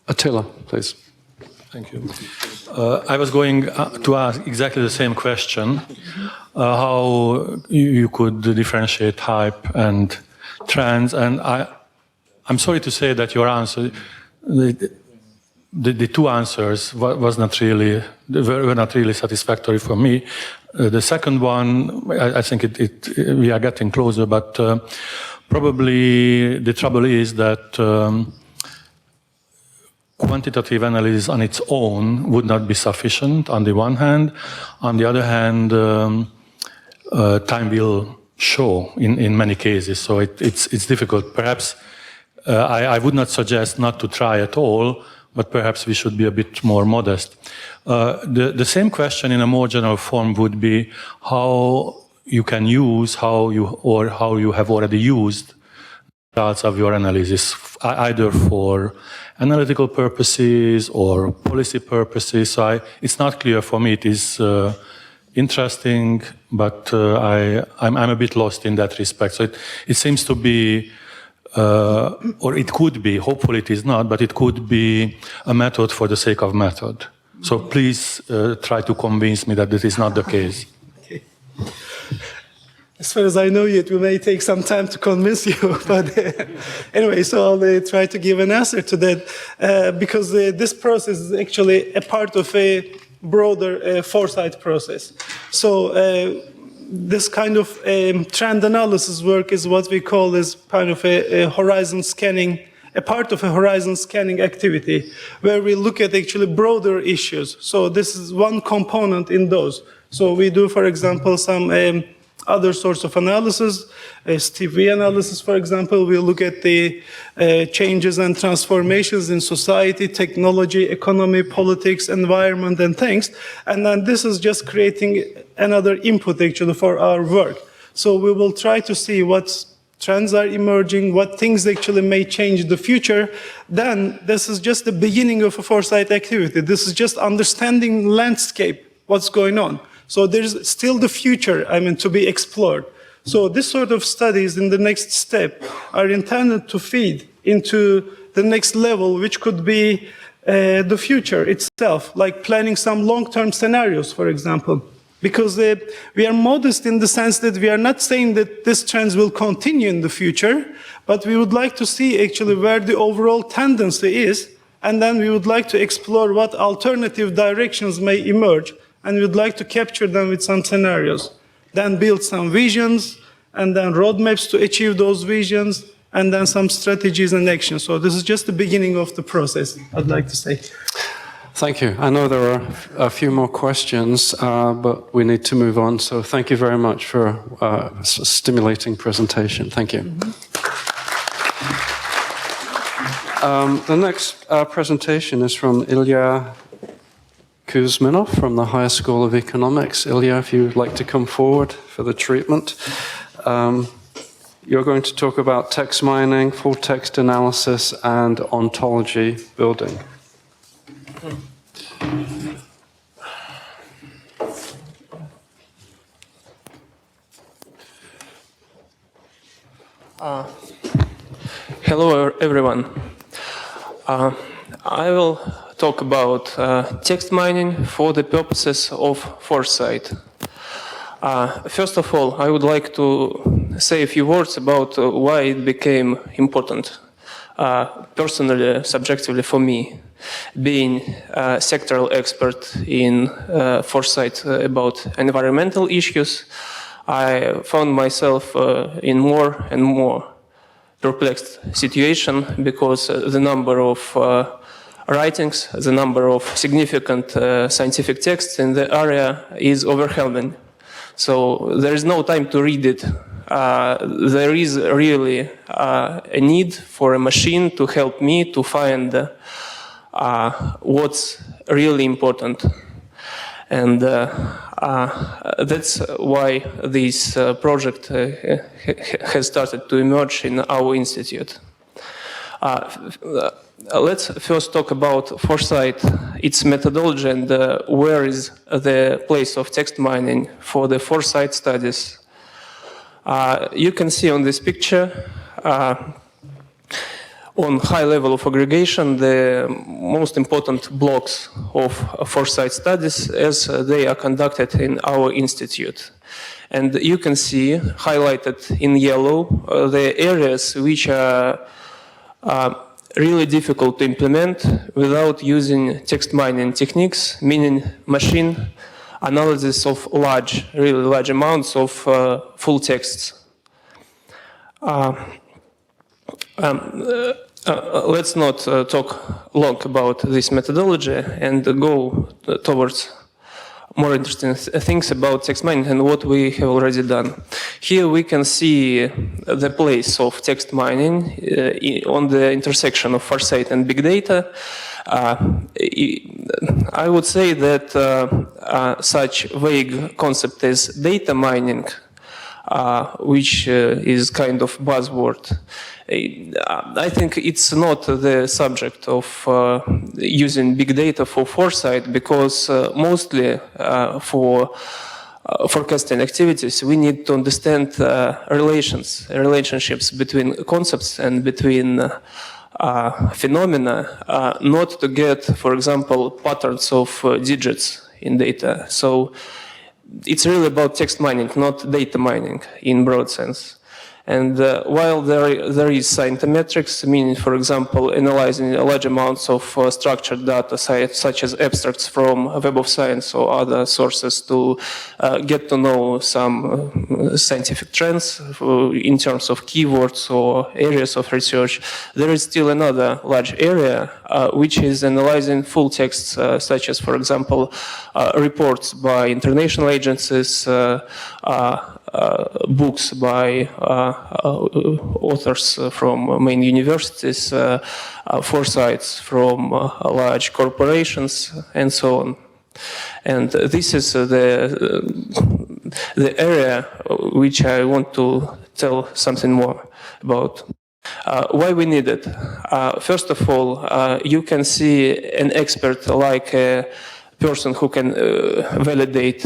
Speaker 2: Attila, please.
Speaker 9: Thank you. I was going to ask exactly the same question, how you could differentiate hype and trends, and I'm sorry to say that your answer, the two answers were not really satisfactory for me. The second one, I think we are getting closer, but probably the trouble is that quantitative analysis on its own would not be sufficient on the one hand. On the other hand, time will show in many cases, so it's difficult. Perhaps I would not suggest not to try at all, but perhaps we should be a bit more modest. The same question in a more general form would be how you can use, how you have already used the results of your analysis, either for analytical purposes or policy purposes. So it's not clear for me. It is interesting, but I'm a bit lost in that respect. So it seems to be, or it could be, hopefully it is not, but it could be a method for the sake of method. So please try to convince me that this is not the case.
Speaker 8: Okay. As far as I know, it may take some time to convince you. But anyway, so I'll try to give an answer to that, because this process is actually a part of a broader foresight process. So this kind of trend analysis work is what we call as kind of a horizon scanning, a part of a horizon scanning activity, where we look at actually broader issues. So this is one component in those. So we do, for example, some other sorts of analysis, STV analysis, for example. We look at the changes and transformations in society, technology, economy, politics, environment, and things. And then this is just creating another input actually for our work. So we will try to see what trends are emerging, what things actually may change the future. Then this is just the beginning of a foresight activity. This is just understanding landscape, what's going on. So there's still the future, to be explored. So this sort of studies in the next step are intended to feed into the next level, which could be the future itself, like planning some long-term scenarios, for example. Because we are modest in the sense that we are not saying that this trend will continue in the future, but we would like to see actually where the overall tendency is, and then we would like to explore what alternative directions may emerge, and we would like to capture them with some scenarios. Then build some visions, and then roadmaps to achieve those visions, and then some strategies and actions. So this is just the beginning of the process, I'd like to say.
Speaker 2: Thank you. I know there are a few more questions, but we need to move on. So thank you very much for a stimulating presentation. Thank you. The next presentation is from Ilya Kuzminov from the Higher School of Economics. Ilya, if you'd like to come forward for the treatment. You're going to talk about text mining, full text analysis, and ontology building.
Speaker 10: Hello, everyone. I will talk about text mining for the purposes of Foresight. First of all, I would like to say a few words about why it became important, personally, subjectively for me. Being a sectoral expert in Foresight about environmental issues, I found myself in more and more perplexed situation because the number of writings, the number of significant scientific texts in the area is overwhelming. So there is no time to read it. There is really a need for a machine to help me to find what's really important. And that's why this project has started to emerge in our institute. Let's first talk about Foresight, its methodology, and where is the place of text mining for the Foresight studies. You can see on this picture on high level of aggregation, the most important blocks of Foresight studies as they are conducted in our institute. And you can see highlighted in yellow the areas which are really difficult to implement without using text mining techniques, meaning machine analysis of really large amounts of full texts. Let's not talk long about this methodology and go towards more interesting things about text mining and what we have already done. Here we can see the place of text mining on the intersection of Foresight and big data. I would say that such vague concept as data mining, which is kind of buzzword, I think it's not the subject of using big data for Foresight because mostly for forecasting activities we need to understand relationships between concepts and between phenomena, not to get, for example, patterns of digits in data. So it's really about text mining, not data mining in broad sense. And while there is scientometrics, meaning, for example, analyzing large amounts of structured data, such as abstracts from Web of Science or other sources to get to know some scientific trends in terms of keywords or areas of research, there is still another large area which is analyzing full texts, such as, for example, reports by international agencies, books by authors from main universities, foresights from large corporations, and so on. And this is the area which I want to tell something more about. Why we need it? First of all, you can see an expert like a person who can validate,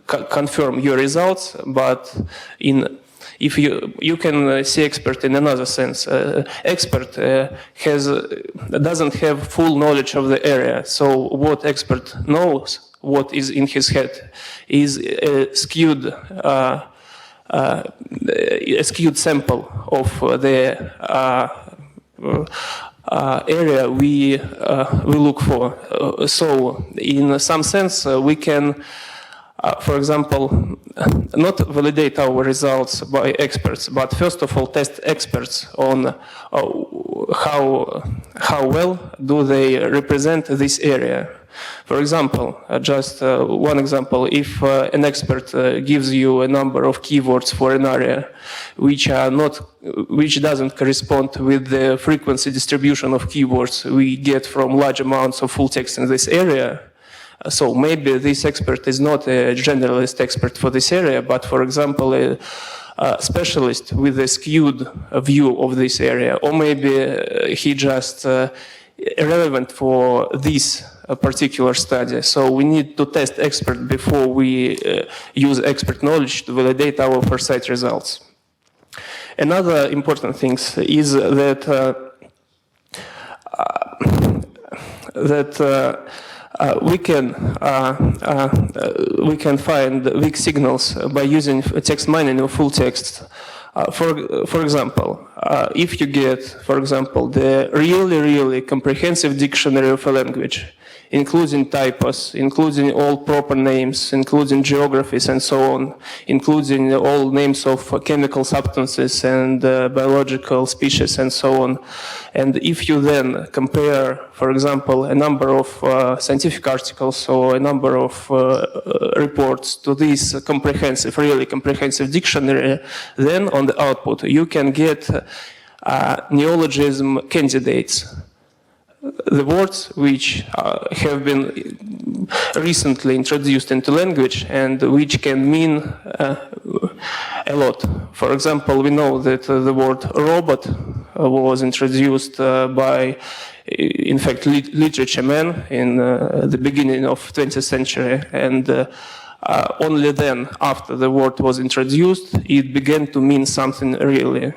Speaker 10: confirm your results, but in if you can see expert in another sense. Expert doesn't have full knowledge of the area. So what expert knows, what is in his head, is a skewed sample of the area we look for. So in some sense, we can, for example, not validate our results by experts, but first of all test experts on how well do they represent this area. For example, just one example, if an expert gives you a number of keywords for an area which doesn't correspond with the frequency distribution of keywords we get from large amounts of full text in this area, so maybe this expert is not a generalist expert for this area, but for example, a specialist with a skewed view of this area, or maybe he just relevant for this particular study. So we need to test expert before we use expert knowledge to validate our Foresight results. Another important thing is that we can find weak signals by using text mining or full text. For example, if you get, for example, the really comprehensive dictionary of a language, including typos, including all proper names, including geographies and so on, including all names of chemical substances and biological species and so on. And if you then compare, for example, a number of scientific articles or a number of reports to this comprehensive, really comprehensive dictionary, then on the output you can get neologism candidates. The words which have been recently introduced into language and which can mean a lot. For example, we know that the word robot was introduced by, in fact, literature men in the beginning of 20th century, and only then, after the word was introduced, it began to mean something really.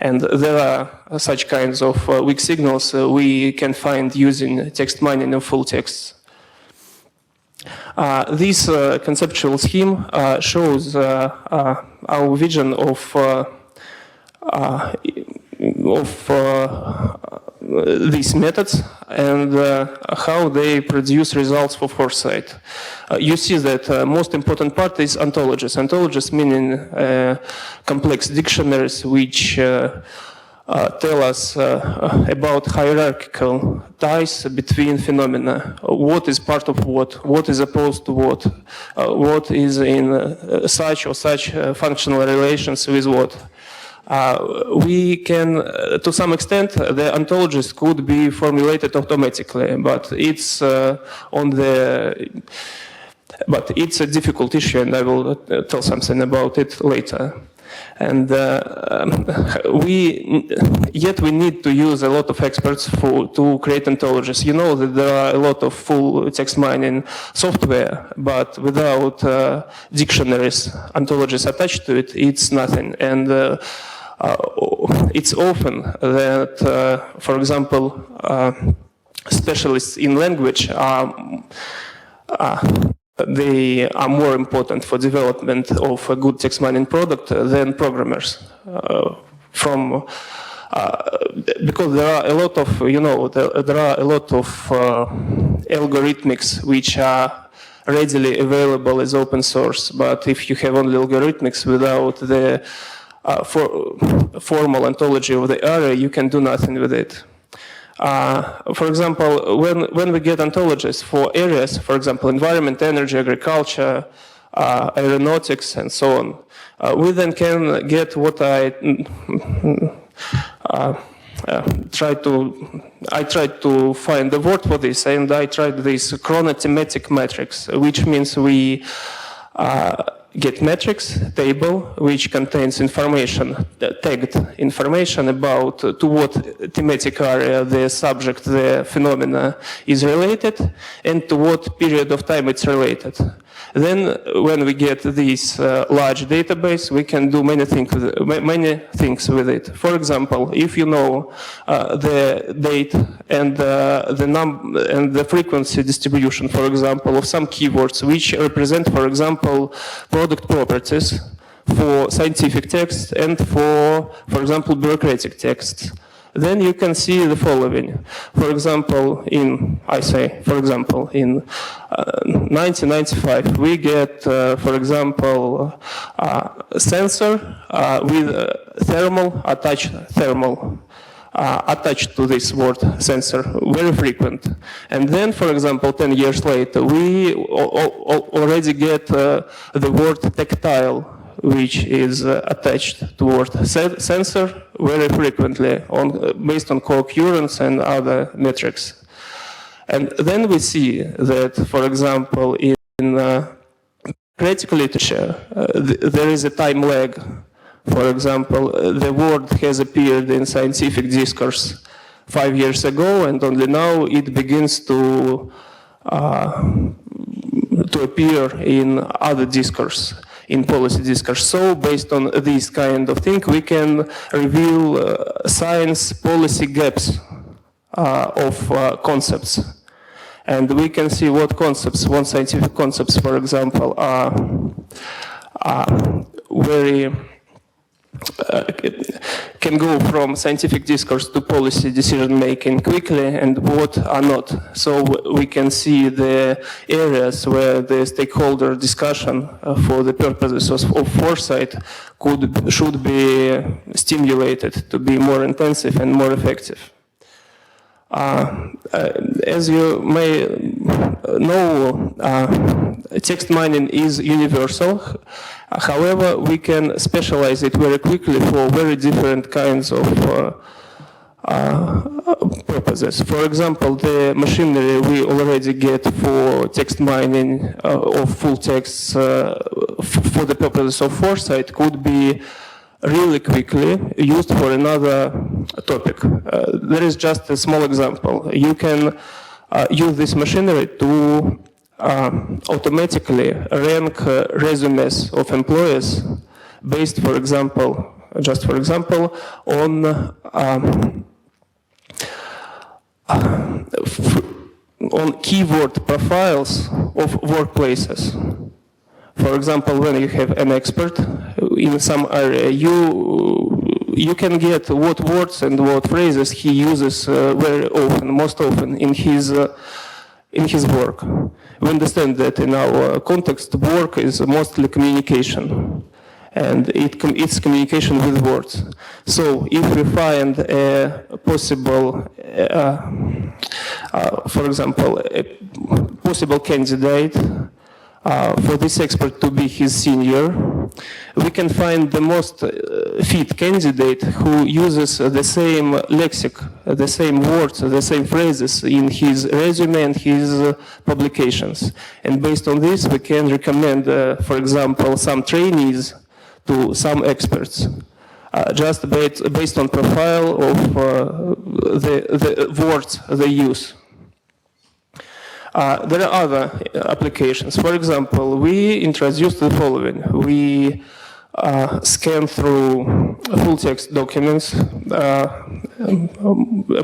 Speaker 10: And there are such kinds of weak signals we can find using text mining and full texts. This conceptual scheme shows our vision of these methods and how they produce results for Foresight. You see that most important part is ontologies. Ontologies meaning complex dictionaries which tell us about hierarchical ties between phenomena. What is part of what is opposed to what is in such or such functional relations with what. We can, to some extent, the ontologies could be formulated automatically, but it's but it's a difficult issue, and I will tell something about it later. And yet we need to use a lot of experts to create ontologies. You know that there are a lot of full text mining software, but without dictionaries, ontologies attached to it, it's nothing. And it's often that, for example, specialists in language they are more important for development of a good text mining product than programmers. Because there are a lot of, there are a lot of algorithmics which are readily available as open source. But if you have only algorithmics without the formal ontology of the area, you can do nothing with it. For example, when we get ontologies for areas, for example, environment, energy, agriculture, aeronautics, and so on, we then can get what I tried to find the word for this, and I tried this chronothematic matrix, which means we get matrix table which contains information, tagged information about to what thematic area the subject, the phenomena is related, and to what period of time it's related. Then, when we get this large database, we can do many things with it. For example, if you know the date and the frequency distribution, for example, of some keywords which represent, for example, product properties for scientific text and for example, bureaucratic texts, then you can see the following. For example, in 1995, we get, for example, sensor with thermal attached to this word sensor, very frequent. And then, for example, 10 years later, we already get the word tactile, which is attached to word sensor very frequently based on co-occurrence and other metrics. And then we see that, for example, in critical literature, there is a time lag. For example, the word has appeared in scientific discourse 5 years ago, and only now it begins to appear in other discourse, in policy discourse. So, based on this kind of thing, we can reveal science policy gaps of concepts. And we can see what scientific concepts, for example, are very can go from scientific discourse to policy decision making quickly, and what are not. So we can see the areas where the stakeholder discussion for the purposes of foresight should be stimulated to be more intensive and more effective. As you may know, text mining is universal. However, we can specialize it very quickly for very different kinds of purposes. For example, the machinery we already get for text mining of full texts for the purposes of foresight could be really quickly used for another topic. There is just a small example. You can use this machinery to automatically rank resumes of employees based, for example, on keyword profiles of workplaces. For example, when you have an expert in some area, you can get what words and what phrases he uses very often, most often in his work. We understand that in our context, work is mostly communication, and it's communication with words. So if we find a possible, for example, a possible candidate for this expert to be his senior, we can find the most fit candidate who uses the same lexic, the same words, the same phrases in his resume and his publications. And based on this, we can recommend, for example, some trainees to some experts, just based on profile of the words they use. There are other applications. For example, we introduced the following. We scan through full text documents,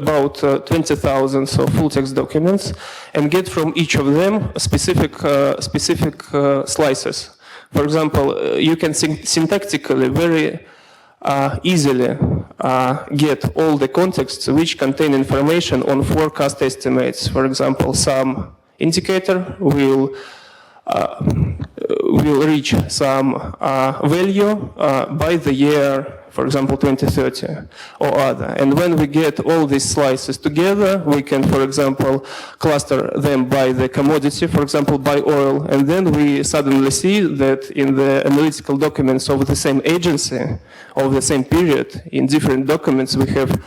Speaker 10: about 20,000 of full text documents, and get from each of them specific slices. For example, you can syntactically very easily get all the contexts which contain information on forecast estimates. For example, some indicator will reach some value by the year, for example, 2030 or other. And when we get all these slices together, we can, for example, cluster them by the commodity, for example, by oil. And then we suddenly see that in the analytical documents of the same agency, of the same period, in different documents, we have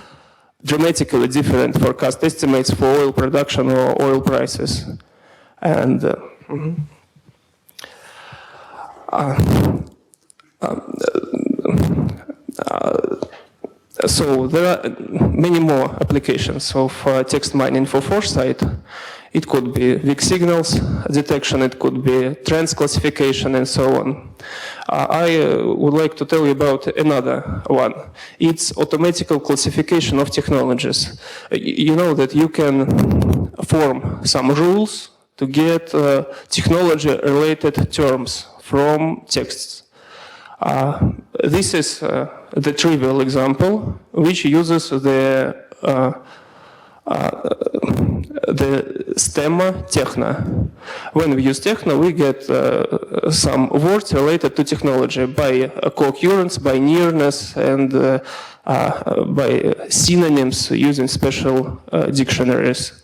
Speaker 10: dramatically different forecast estimates for oil production or oil prices. And so there are many more applications of text mining for foresight. It could be weak signals detection, it could be trends classification, and so on. I would like to tell you about another one. It's automatical classification of technologies. You know that you can form some rules to get technology-related terms from texts. This is the trivial example, which uses the stemma techna. When we use techna, we get some words related to technology by co-occurrence, by nearness, and by synonyms using special dictionaries.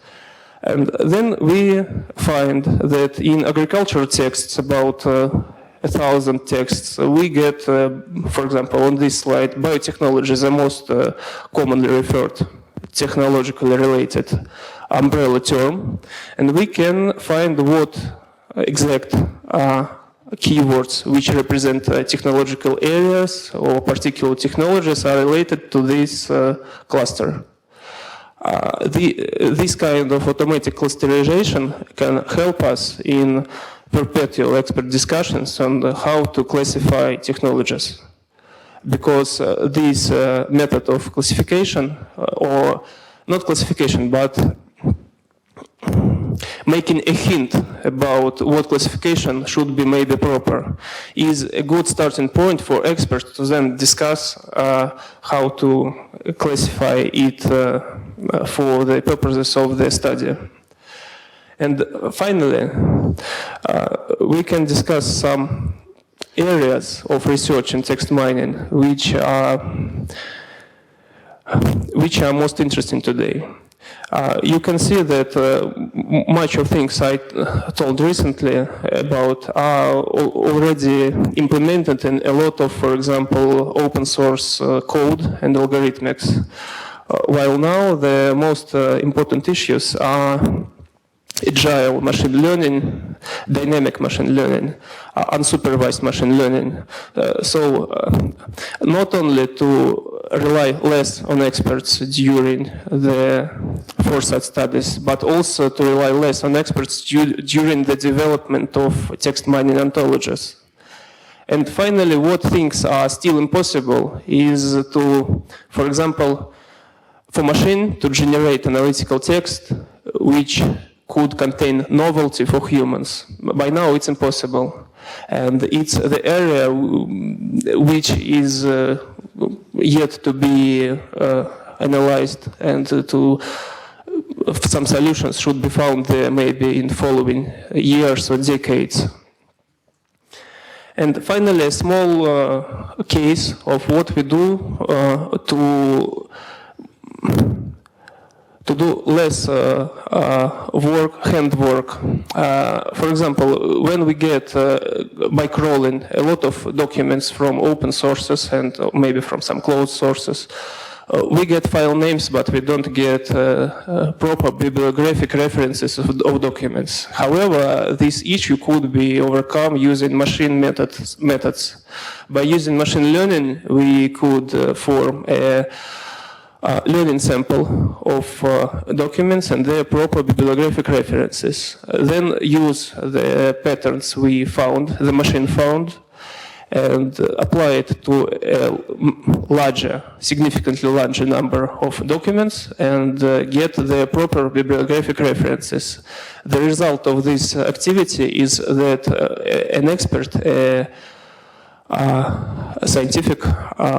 Speaker 10: And then we find that in agricultural texts, about 1,000 texts, we get, for example, on this slide, biotechnology is the most commonly referred, technologically related umbrella term, and we can find what exact keywords which represent technological areas or particular technologies are related to this cluster. This kind of automatic clusterization can help us in perpetual expert discussions on how to classify technologies. Because this method of classification, or not classification, but making a hint about what classification should be maybe proper, is a good starting point for experts to then discuss how to classify it for the purposes of the study. And finally, we can discuss some areas of research in text mining which are most interesting today. You can see that much of things I told recently about are already implemented in a lot of, for example, open source code and algorithmics. While now the most important issues are agile machine learning, dynamic machine learning, unsupervised machine learning. So not only to rely less on experts during the Foresight studies, but also to rely less on experts during the development of text mining ontologies. And finally, what things are still impossible is to, for example, for machine to generate analytical text which could contain novelty for humans. By now it's impossible. And it's the area which is yet to be analyzed, and some solutions should be found there maybe in following years or decades. And finally, a small case of what we do to do less handwork. For example, when we get, by crawling, a lot of documents from open sources and maybe from some closed sources, we get file names, but we don't get proper bibliographic references of documents. However, this issue could be overcome using machine methods. By using machine learning, we could form a learning sample of documents and their proper bibliographic references. Then use the patterns we found, the machine found, and apply it to a significantly larger number of documents and get the proper bibliographic references. The result of this activity is that an expert, a scientific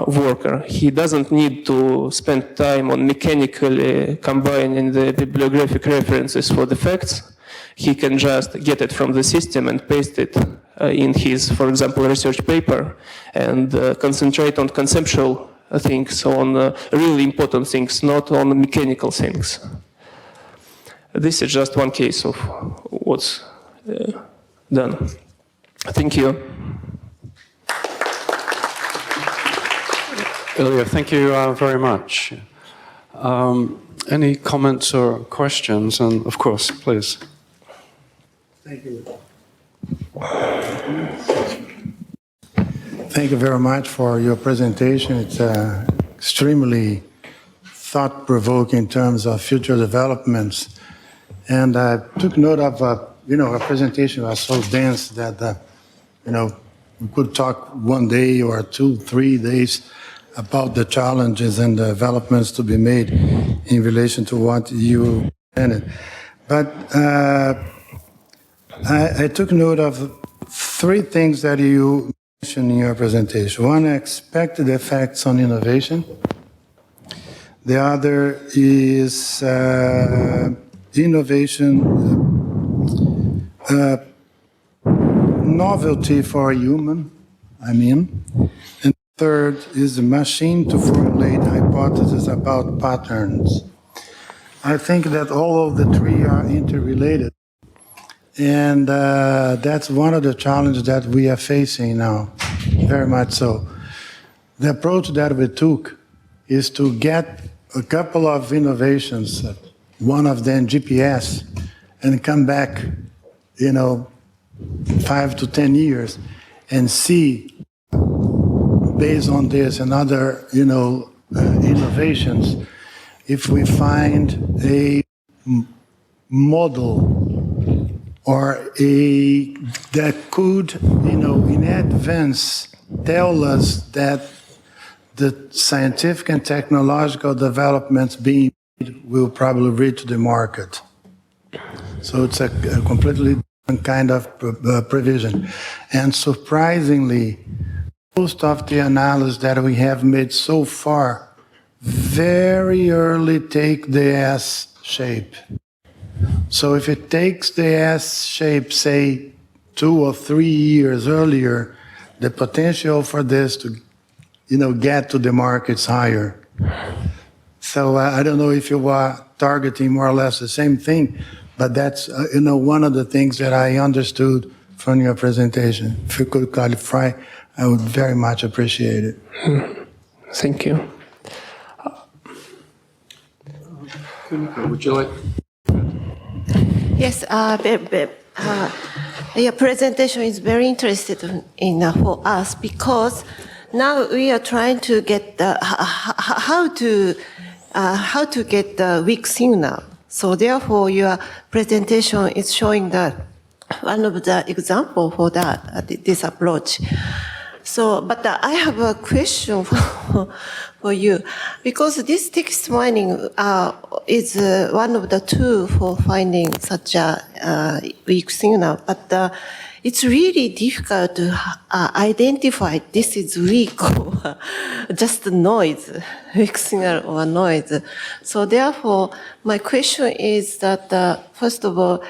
Speaker 10: worker, he doesn't need to spend time on mechanically combining the bibliographic references for the facts. He can just get it from the system and paste it in his, for example, research paper, and concentrate on conceptual things, on really important things, not on mechanical things. This is just one case of what's done. Thank you.
Speaker 2: Ilya, thank you very much. Any comments or questions? And of course, please.
Speaker 11: Thank you. Thank you very much for your presentation. It's extremely thought-provoking in terms of future developments. And I took note of, a presentation was so dense that, we could talk one day or 2, 3 days about the challenges and the developments to be made in relation to what you presented. But I took note of 3 things that you mentioned in your presentation. One, expected effects on innovation. The other is innovation, novelty for a human, And third is the machine to formulate hypotheses about patterns. I think that all of the 3 are interrelated. And that's one of the challenges that we are facing now, very much so. The approach that we took is to get a couple of innovations, one of them GPS, and come back, 5 to 10 years and see, based on this and other, innovations, if we find a model or that could, in advance tell us that the scientific and technological developments being made will probably reach the market. So it's a completely different kind of provision. And surprisingly, most of the analysis that we have made so far very early take the S shape. So if it takes the S shape, say, 2 or 3 years earlier, the potential for this to, get to the market's higher. So I don't know if you are targeting more or less the same thing, but that's, one of the things that I understood from your presentation. If you could clarify, I would very much appreciate it.
Speaker 10: Thank you.
Speaker 2: Would you like?
Speaker 12: Yes, your presentation is very interesting for us because now we are trying to get how to get the weak signal. So therefore, your presentation is showing that one of the example for that this approach. So, but I have a question for you, because this text mining is one of the tools for finding such a weak signal, but it's really difficult to identify this is weak or just noise, weak signal or noise. So therefore, my question is that, first of all,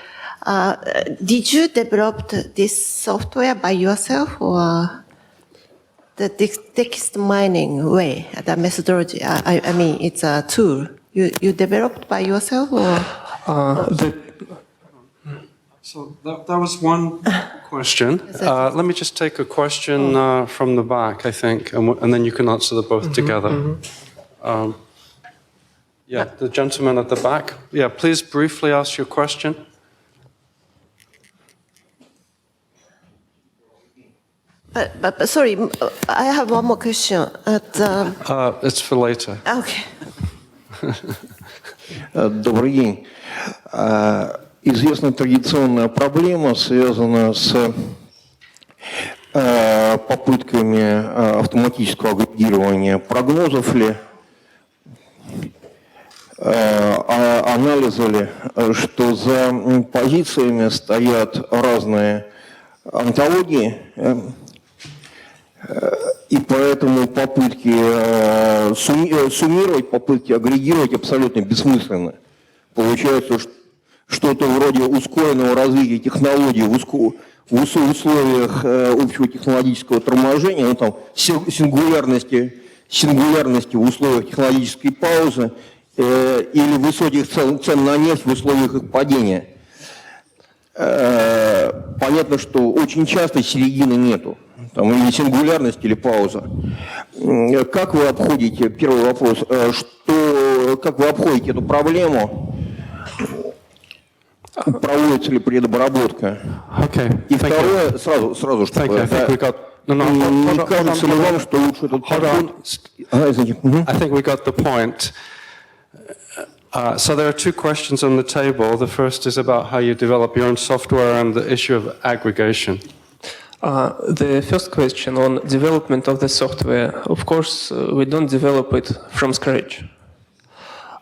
Speaker 12: did you develop this software by yourself or the text mining way, the methodology? I mean, it's a tool. You developed by yourself or?
Speaker 2: So that was one question. Let me just take a question from the back, I think, and then you can answer them both together. Yeah, the gentleman at the back. Yeah, please briefly ask your question.
Speaker 12: But sorry, I have one more question.
Speaker 2: It's for later.
Speaker 12: Okay.
Speaker 13: Добрый день. Известна традиционная проблема, связанная с попытками автоматического агрегирования прогнозов ли, анализа ли, что за позициями стоят разные онтологии, и поэтому попытки суммировать, попытки агрегировать абсолютно бессмысленны. Получается, что что-то вроде ускоренного развития технологий в условиях общего технологического торможения, ну, там, сингулярности в условиях технологической паузы или высоких цен на нефть в условиях их падения. Понятно, что очень часто середины нету. Там или сингулярность, или пауза. Как вы обходите, первый вопрос, как вы обходите эту проблему? Проводится ли предобработка? И второе, сразу что не кажется ли вам, что лучше этот подход?
Speaker 2: I think we got the point. So there are two questions on the table. The first is about how you develop your own software and the issue of aggregation.
Speaker 10: The first question on development of the software. Of course, we don't develop it from scratch.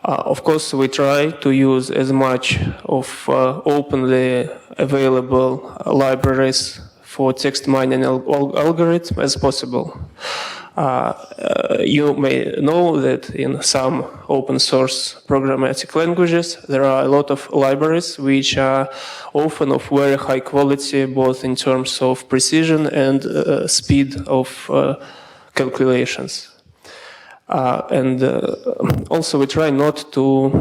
Speaker 10: Of course, we try to use as much of openly available libraries for text mining algorithm as possible. You may know that in some open source programmatic languages, there are a lot of libraries which are often of very high quality, both in terms of precision and speed of calculations. And also we try not to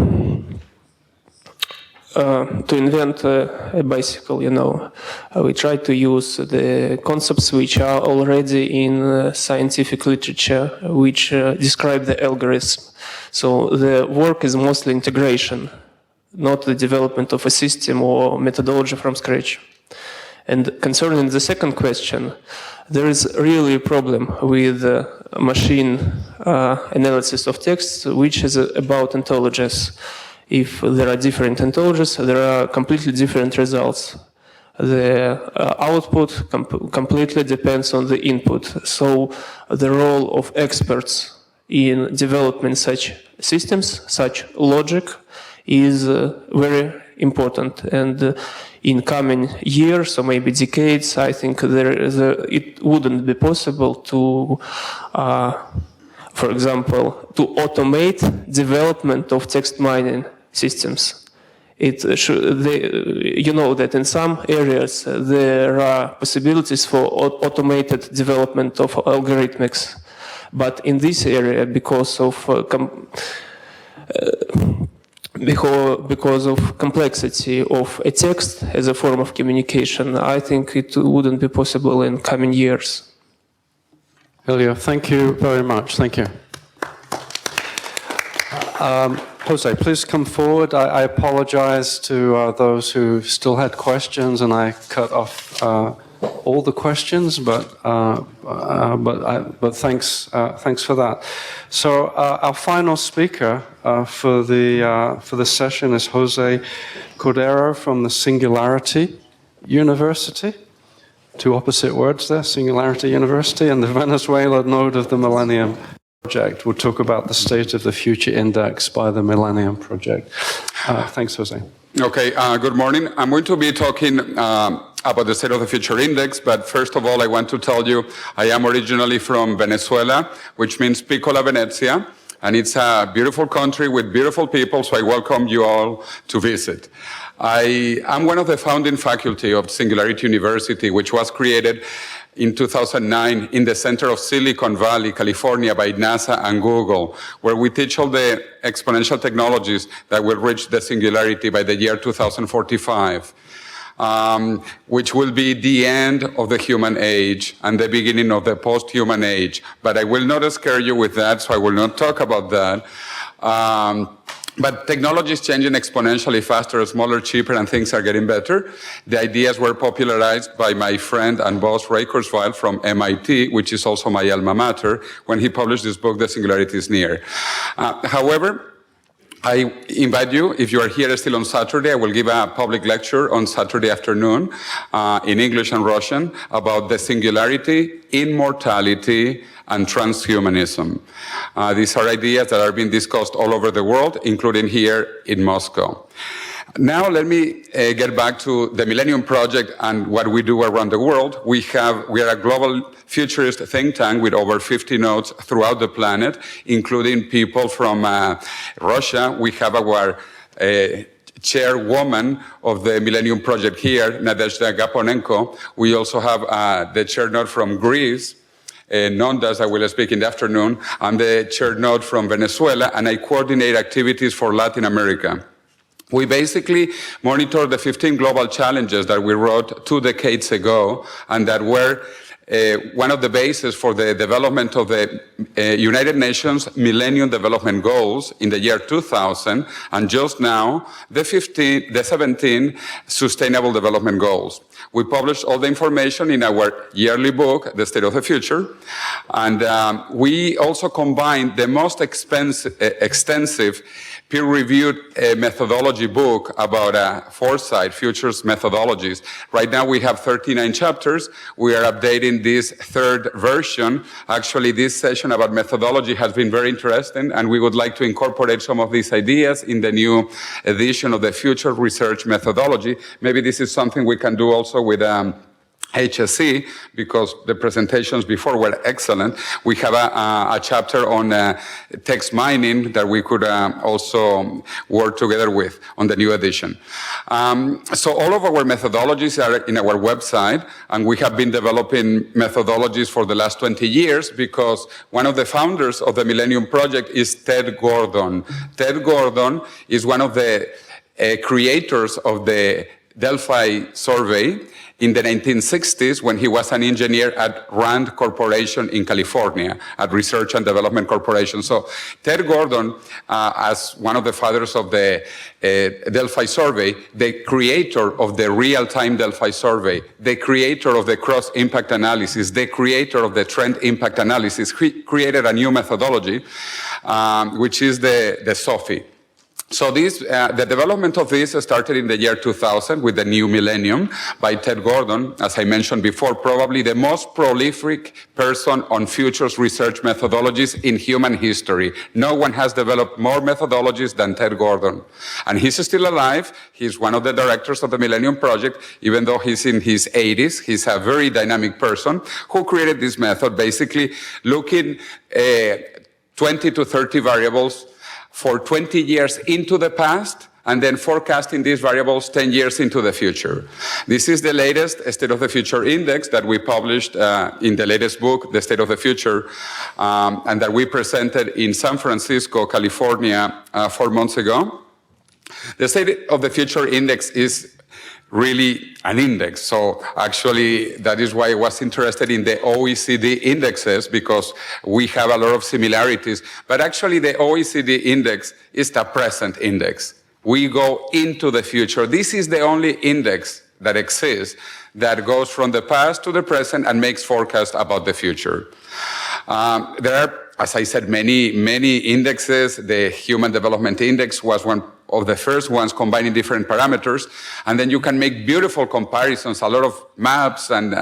Speaker 10: invent a bicycle, you know. We try to use the concepts which are already in scientific literature, which describe the algorithm. So the work is mostly integration, not the development of a system or methodology from scratch. And concerning the second question, there is really a problem with machine analysis of text, which is about ontologies. If there are different ontologies, there are completely different results. The output completely depends on the input. So the role of experts in developing such systems, such logic, is very important. And in coming years or maybe decades, I think it wouldn't be possible to, for example, to automate development of text mining systems. You know that in some areas there are possibilities for automated development of algorithmics, but in this area, because of complexity of a text as a form of communication, I think it wouldn't be possible in coming years.
Speaker 2: Ilya, thank you very much. Thank you. Jose, please come forward. I apologize to those who still had questions, and I cut off all the questions, but thanks for that. So our final speaker for the session is Jose Cordeiro from the Singularity University. Two opposite words there, Singularity University, and the Venezuela node of the Millennium Project. We'll talk about the state of the future index by the Millennium Project. Thanks, Jose.
Speaker 6: Okay, good morning. I'm going to be talking about the state of the future index, but first of all, I want to tell you I am originally from Venezuela, which means Piccola Venezia, and it's a beautiful country with beautiful people, so I welcome you all to visit. I am one of the founding faculty of Singularity University, which was created in 2009 in the center of Silicon Valley, California, by NASA and Google, where we teach all the exponential technologies that will reach the singularity by the year 2045, which will be the end of the human age and the beginning of the post-human age. But I will not scare you with that, so I will not talk about that. But technology is changing exponentially faster, smaller, cheaper, and things are getting better. The ideas were popularized by my friend and boss, Ray Kurzweil from MIT, which is also my alma mater, when he published this book, The Singularity is Near. However, I invite you, if you are here still on Saturday, I will give a public lecture on Saturday afternoon in English and Russian about the singularity, immortality, and transhumanism. These are ideas that are being discussed all over the world, including here in Moscow. Now let me get back to the Millennium Project and what we do around the world. We are a global futurist think tank with over 50 nodes throughout the planet, including people from Russia. We have our chairwoman of the Millennium Project here, Nadezhda Gaponenko. We also have the chair node from Greece, Nondas, I will speak in the afternoon. I'm the chair node from Venezuela, and I coordinate activities for Latin America. We basically monitor the 15 global challenges that we wrote 2 decades ago and that were one of the bases for the development of the United Nations Millennium Development Goals in the year 2000, and just now, the 17 Sustainable Development Goals. We published all the information in our yearly book, The State of the Future, and we also combined the most extensive peer-reviewed methodology book about foresight, futures methodologies. Right now we have 39 chapters. We are updating this third version. Actually, this session about methodology has been very interesting, and we would like to incorporate some of these ideas in the new edition of the Future Research Methodology. Maybe this is something we can do also with HSE, because the presentations before were excellent. We have a chapter on text mining that we could also work together with on the new edition. So all of our methodologies are in our website, and we have been developing methodologies for the last 20 years because one of the founders of the Millennium Project is Ted Gordon. Ted Gordon is one of the creators of the Delphi survey in the 1960s when he was an engineer at RAND Corporation in California, at Research and Development Corporation. So Ted Gordon, as one of the fathers of the Delphi survey, the creator of the real-time Delphi survey, the creator of the cross-impact analysis, the creator of the trend impact analysis, he created a new methodology, which is the SOFI. So the development of this started in the year 2000 with the new Millennium by Ted Gordon, as I mentioned before, probably the most prolific person on futures research methodologies in human history. No one has developed more methodologies than Ted Gordon. And he's still alive. He's one of the directors of the Millennium Project, even though he's in his 80s. He's a very dynamic person who created this method, basically looking 20 to 30 variables for 20 years into the past, and then forecasting these variables 10 years into the future. This is the latest State of the Future Index that we published in the latest book, The State of the Future, and that we presented in San Francisco, California, 4 months ago. The State of the Future Index is really an index. So actually, that is why I was interested in the OECD indexes, because we have a lot of similarities. But actually, the OECD index is the present index. We go into the future. This is the only index that exists that goes from the past to the present and makes forecasts about the future. There are, as I said, many indexes. The Human Development Index was one of the first ones combining different parameters, and then you can make beautiful comparisons, a lot of maps and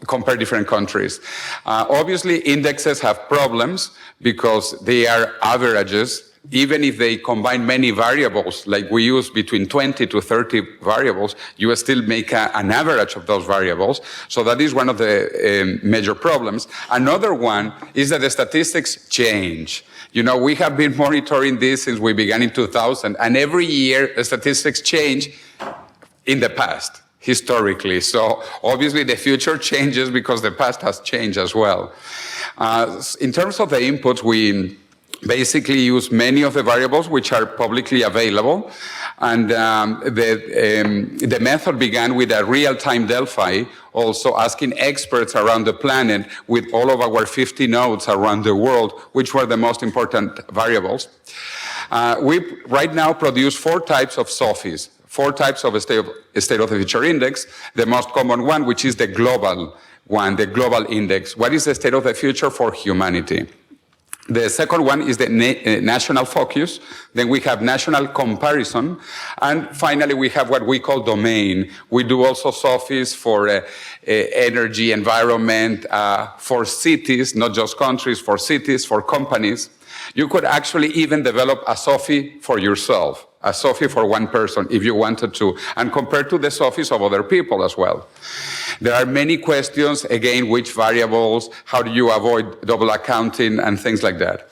Speaker 6: compare different countries. Obviously, indexes have problems because they are averages. Even if they combine many variables, like we use between 20 to 30 variables, you still make an average of those variables. So that is one of the major problems. Another one is that the statistics change. You know, we have been monitoring this since we began in 2000, and every year the statistics change in the past, historically. So obviously the future changes because the past has changed as well. In terms of the inputs, we basically use many of the variables which are publicly available. And the method began with a real-time Delphi, also asking experts around the planet with all of our 50 nodes around the world, which were the most important variables. We right now produce 4 types of SOFIs, 4 types of a State of the Future Index. The most common one, which is the global one, the global index. What is the state of the future for humanity? The second one is the national focus. Then we have national comparison. And finally, we have what we call domain. We do also SOFIs for energy, environment, for cities, not just countries, for cities, for companies. You could actually even develop a SOFI for yourself, a SOFI for one person if you wanted to, and compare to the SOFIs of other people as well. There are many questions, again, which variables, how do you avoid double accounting and things like that.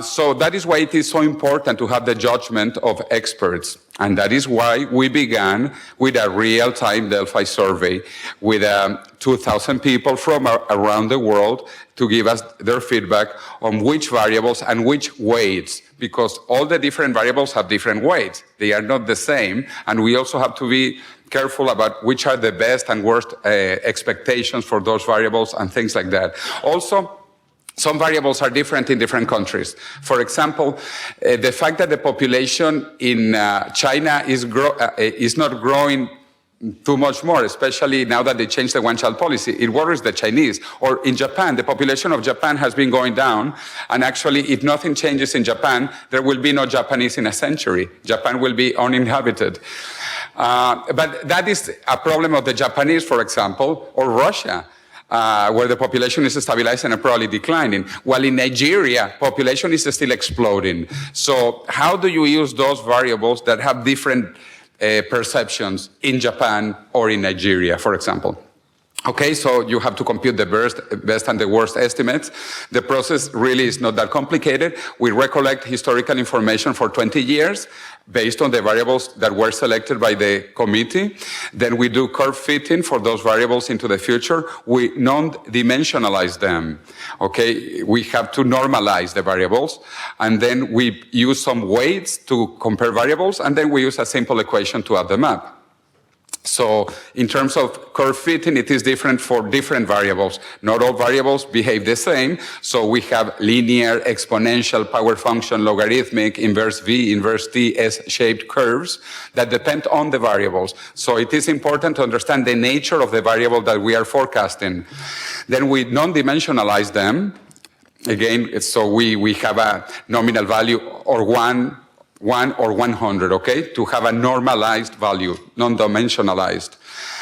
Speaker 6: So that is why it is so important to have the judgment of experts. And that is why we began with a real-time Delphi survey with 2,000 people from around the world to give us their feedback on which variables and which weights, because all the different variables have different weights. They are not the same, and we also have to be careful about which are the best and worst expectations for those variables and things like that. Also, some variables are different in different countries. For example, the fact that the population in China is not growing too much more, especially now that they changed the one-child policy. It worries the Chinese. Or in Japan, the population of Japan has been going down, and actually, if nothing changes in Japan, there will be no Japanese in a century. Japan will be uninhabited. But that is a problem of the Japanese, for example, or Russia. Where the population is stabilizing and probably declining, while in Nigeria, population is still exploding. So how do you use those variables that have different perceptions in Japan or in Nigeria, for example? Okay, so you have to compute the best and the worst estimates. The process really is not that complicated. We recollect historical information for 20 years based on the variables that were selected by the committee. Then we do curve fitting for those variables into the future. We non-dimensionalize them. Okay, we have to normalize the variables. And then we use some weights to compare variables. And then we use a simple equation to add them up. So in terms of curve fitting, it is different for different variables. Not all variables behave the same. So we have linear, exponential, power function, logarithmic, inverse V, inverse T, S-shaped curves that depend on the variables. So it is important to understand the nature of the variable that we are forecasting. Then we non-dimensionalize them. Again, so we have a nominal value or 1 or 100, okay, to have a normalized value, non-dimensionalized.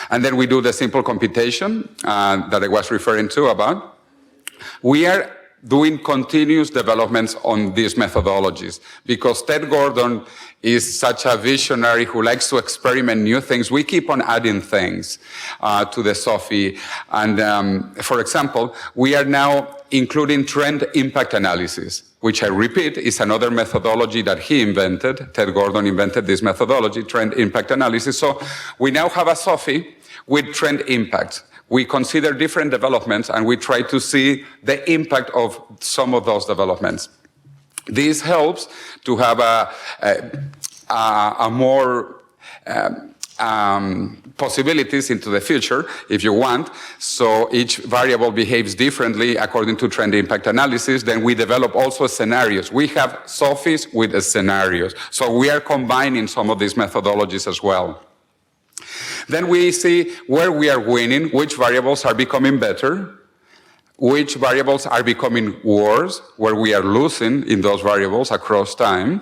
Speaker 6: And then we do the simple computation that I was referring to about. We are doing continuous developments on these methodologies because Ted Gordon is such a visionary who likes to experiment new things. We keep on adding things to the SOFI. And for example, we are now including trend impact analysis, which I repeat is another methodology that he invented. Ted Gordon invented this methodology, trend impact analysis. So we now have a SOFI with trend impact. We consider different developments and we try to see the impact of some of those developments. This helps to have a more possibilities into the future, if you want. So each variable behaves differently according to trend impact analysis. Then we develop also scenarios. We have SOFIs with scenarios. So we are combining some of these methodologies as well. Then we see where we are winning, which variables are becoming better, which variables are becoming worse, where we are losing in those variables across time,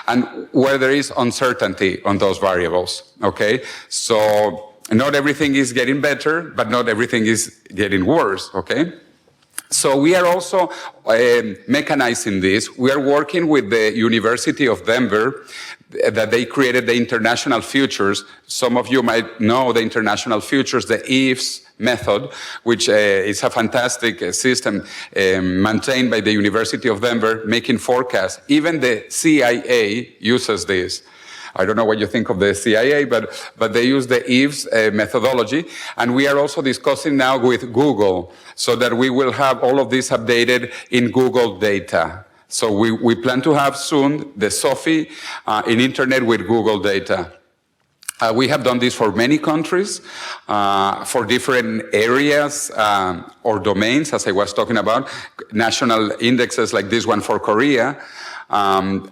Speaker 6: and where there is uncertainty on those variables, okay? So not everything is getting better, but not everything is getting worse, okay? So we are also mechanizing this. We are working with the University of Denver that they created the international futures. Some of you might know the international futures, the IFS method, which is a fantastic system maintained by the University of Denver, making forecasts. Even the CIA uses this. I don't know what you think of the CIA, but they use the IFS methodology. And we are also discussing now with Google so that we will have all of this updated in Google data. So we plan to have soon the SOFI in internet with Google data. We have done this for many countries, for different areas or domains, as I was talking about, national indexes like this one for Korea,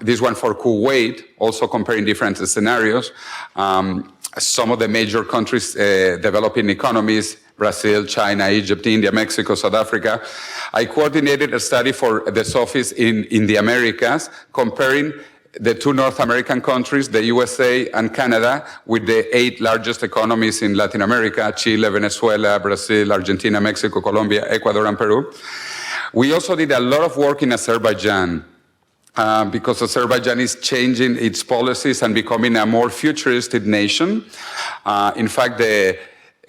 Speaker 6: this one for Kuwait, also comparing different scenarios. Some of the major countries, developing economies, Brazil, China, Egypt, India, Mexico, South Africa. I coordinated a study for the SOFIs in the Americas, comparing the two North American countries, the USA and Canada, with the 8 largest economies in Latin America, Chile, Venezuela, Brazil, Argentina, Mexico, Colombia, Ecuador, and Peru. We also did a lot of work in Azerbaijan, because Azerbaijan is changing its policies and becoming a more futuristic nation. In fact, the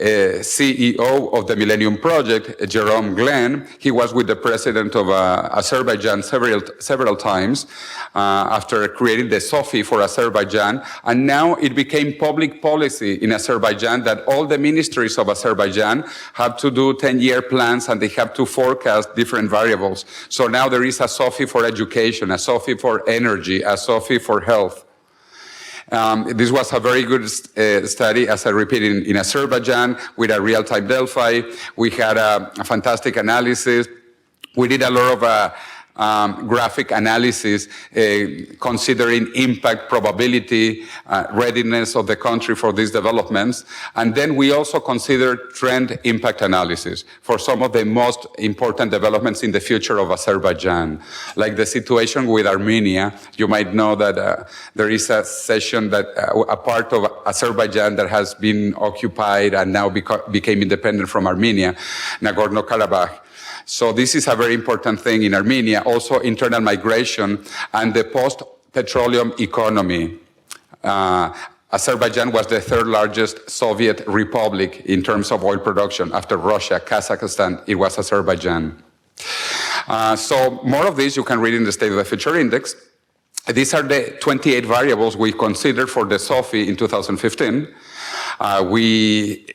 Speaker 6: CEO of the Millennium Project, Jerome Glenn, he was with the president of Azerbaijan several times after creating the SOFI for Azerbaijan. And now it became public policy in Azerbaijan that all the ministries of Azerbaijan have to do 10-year plans and they have to forecast different variables. So now there is a SOFI for education, a SOFI for energy, a SOFI for health. This was a very good study, as I repeated, in Azerbaijan with a real-time Delphi. We had a fantastic analysis. We did a lot of graphic analysis considering impact, probability, readiness of the country for these developments. And then we also considered trend impact analysis for some of the most important developments in the future of Azerbaijan, like the situation with Armenia. You might know that there is a section that a part of Azerbaijan that has been occupied and now became independent from Armenia, Nagorno-Karabakh. So this is a very important thing in Armenia, also internal migration and the post-petroleum economy. Azerbaijan was the third largest Soviet republic in terms of oil production. After Russia, Kazakhstan, it was Azerbaijan. So more of this you can read in the State of the Future Index. These are the 28 variables we considered for the SOFI in 2015. We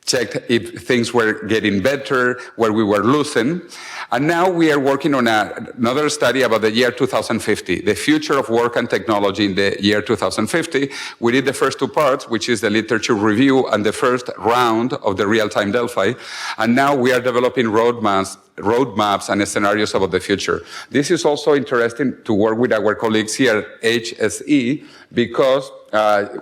Speaker 6: checked if things were getting better, where we were losing. And now we are working on another study about the year 2050, the future of work and technology in the year 2050. We did the first two parts, which is the literature review and the first round of the real-time Delphi. And now we are developing roadmaps and scenarios about the future. This is also interesting to work with our colleagues here at HSE, because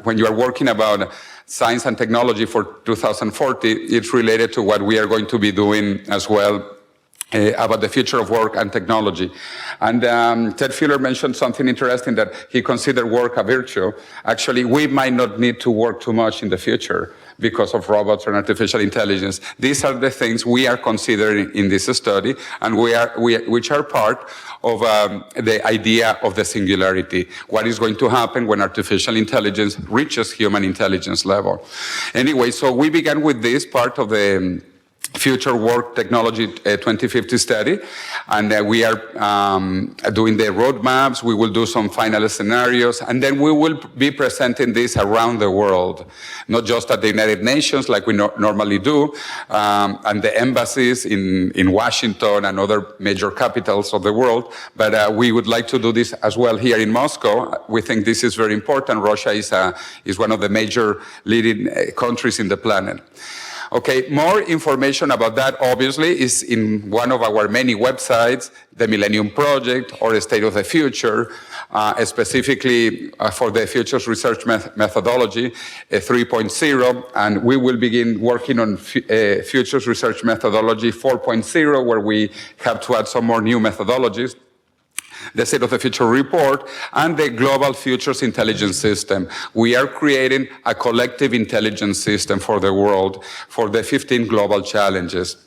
Speaker 6: when you are working about science and technology for 2040, it's related to what we are going to be doing as well about the future of work and technology. And Ted Fuller mentioned something interesting, that he considered work a virtue. Actually, we might not need to work too much in the future because of robots and artificial intelligence. These are the things we are considering in this study, and which are part of the idea of the singularity. What is going to happen when artificial intelligence reaches human intelligence level? Anyway, so we began with this part of the Future Work Technology 2050 study, and we are doing the roadmaps. We will do some final scenarios, and then we will be presenting this around the world, not just at the United Nations like we normally do, and the embassies in Washington and other major capitals of the world, but we would like to do this as well here in Moscow. We think this is very important. Russia is one of the major leading countries in the planet. Okay, more information about that obviously is in one of our many websites, the Millennium Project or the State of the Future, specifically for the Futures Research Methodology 3.0, and we will begin working on Futures Research Methodology 4.0, where we have to add some more new methodologies. The State of the Future report, and the Global Futures Intelligence System. We are creating a collective intelligence system for the world for the 15 global challenges.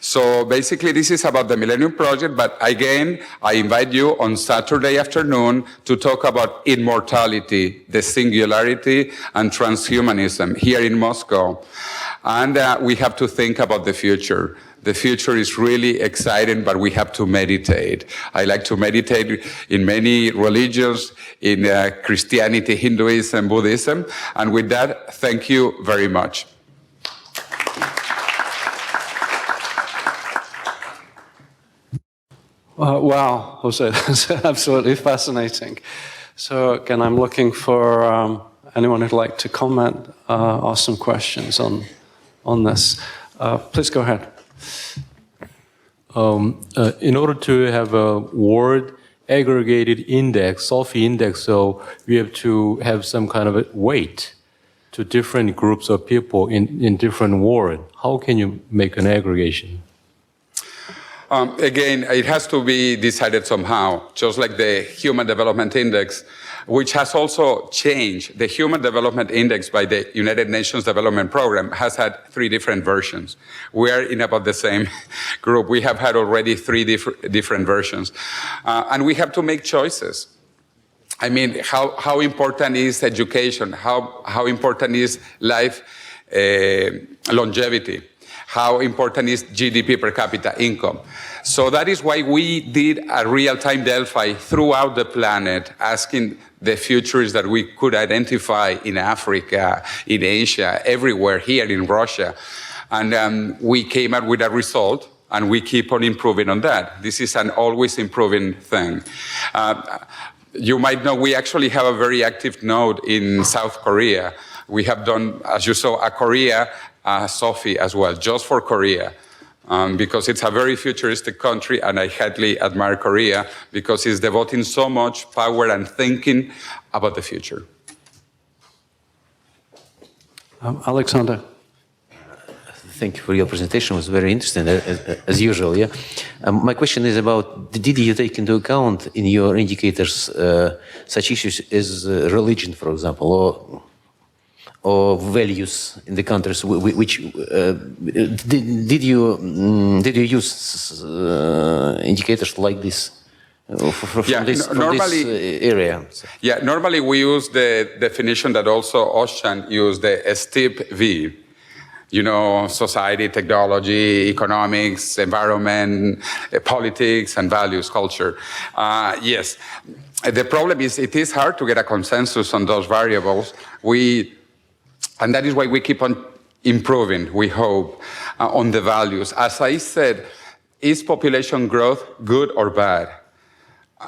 Speaker 6: So basically this is about the Millennium Project, but again, I invite you on Saturday afternoon to talk about immortality, the singularity, and transhumanism here in Moscow. And we have to think about the future. The future is really exciting, but we have to meditate. I like to meditate in many religions, in Christianity, Hinduism, Buddhism. And with that, thank you very much.
Speaker 2: Wow, Jose, that's absolutely fascinating. So again, I'm looking for anyone who'd like to comment, ask some questions on this. Please go ahead.
Speaker 14: In order to have a world aggregated index, SOFI index, so we have to have some kind of a weight to different groups of people in different world. How can you make an aggregation?
Speaker 6: Again, it has to be decided somehow, just like the Human Development Index, which has also changed. The Human Development Index by the United Nations Development Program has had 3 different versions. We are in about the same group. We have had already 3 different versions. And we have to make choices. I mean, how important is education? How important is life longevity? How important is GDP per capita income? So that is why we did a real-time Delphi throughout the planet, asking the futures that we could identify in Africa, in Asia, everywhere, here in Russia. And we came up with a result, and we keep on improving on that. This is an always improving thing. You might know we actually have a very active node in South Korea. We have done, as you saw, a Korea SOFI as well, just for Korea. Because it's a very futuristic country, and I highly admire Korea because it's devoting so much power and thinking about the future.
Speaker 2: Alexander.
Speaker 7: Thank you for your presentation. It was very interesting, as usual. Yeah. My question is about: did you take into account in your indicators such issues as religion, for example, or values in the countries? Which did you use indicators like this from this area?
Speaker 6: Yeah, normally we use the definition that also Ozcan used, the STIP-V. You know, society, technology, economics, environment, politics, and values, culture. Yes, the problem is it is hard to get a consensus on those variables. And that is why we keep on improving, we hope, on the values. As I said, is population growth good or bad?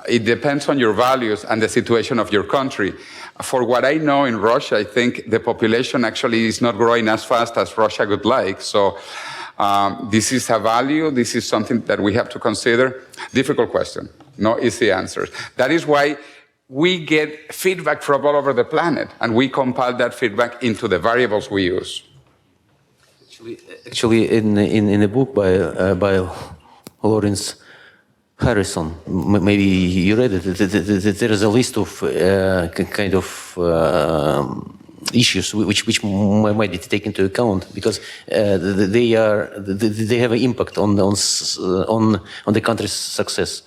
Speaker 6: It depends on your values and the situation of your country. For what I know in Russia, I think the population actually is not growing as fast as Russia would like. So this is a value. This is something that we have to consider. Difficult question. No easy answers. That is why we get feedback from all over the planet, and we compile that feedback into the variables we use.
Speaker 7: Actually, in a book by Lawrence Harrison, maybe you read it, there is a list of kind of issues which might be taken into account because they have an impact on the country's success.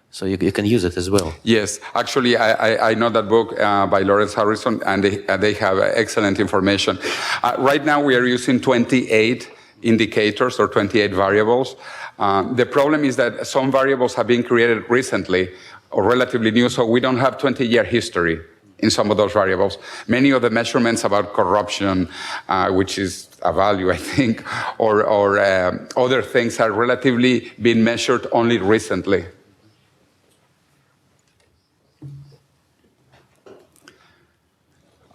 Speaker 7: So you can use it as well.
Speaker 6: Yes, actually, I know that book by Lawrence Harrison, and they have excellent information. Right now, we are using 28 indicators or 28 variables. The problem is that some variables have been created recently or relatively new, so we don't have 20-year history in some of those variables. Many of the measurements about corruption, which is a value, I think, or other things are relatively been measured only recently.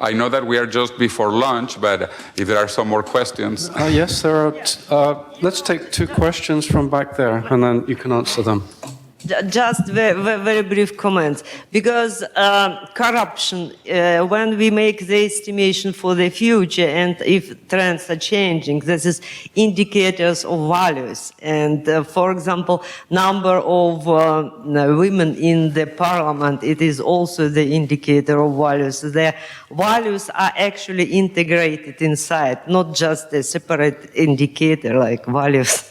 Speaker 6: I know that we are just before lunch, but if there are some more questions.
Speaker 2: Yes, there are. Let's take 2 questions from back there, and then you can answer them.
Speaker 15: Just very brief comments, because corruption, when we make the estimation for the future and if trends are changing, this is indicators of values. And for example, number of women in the parliament, it is also the indicator of values. The values are actually integrated inside, not just a separate indicator like values.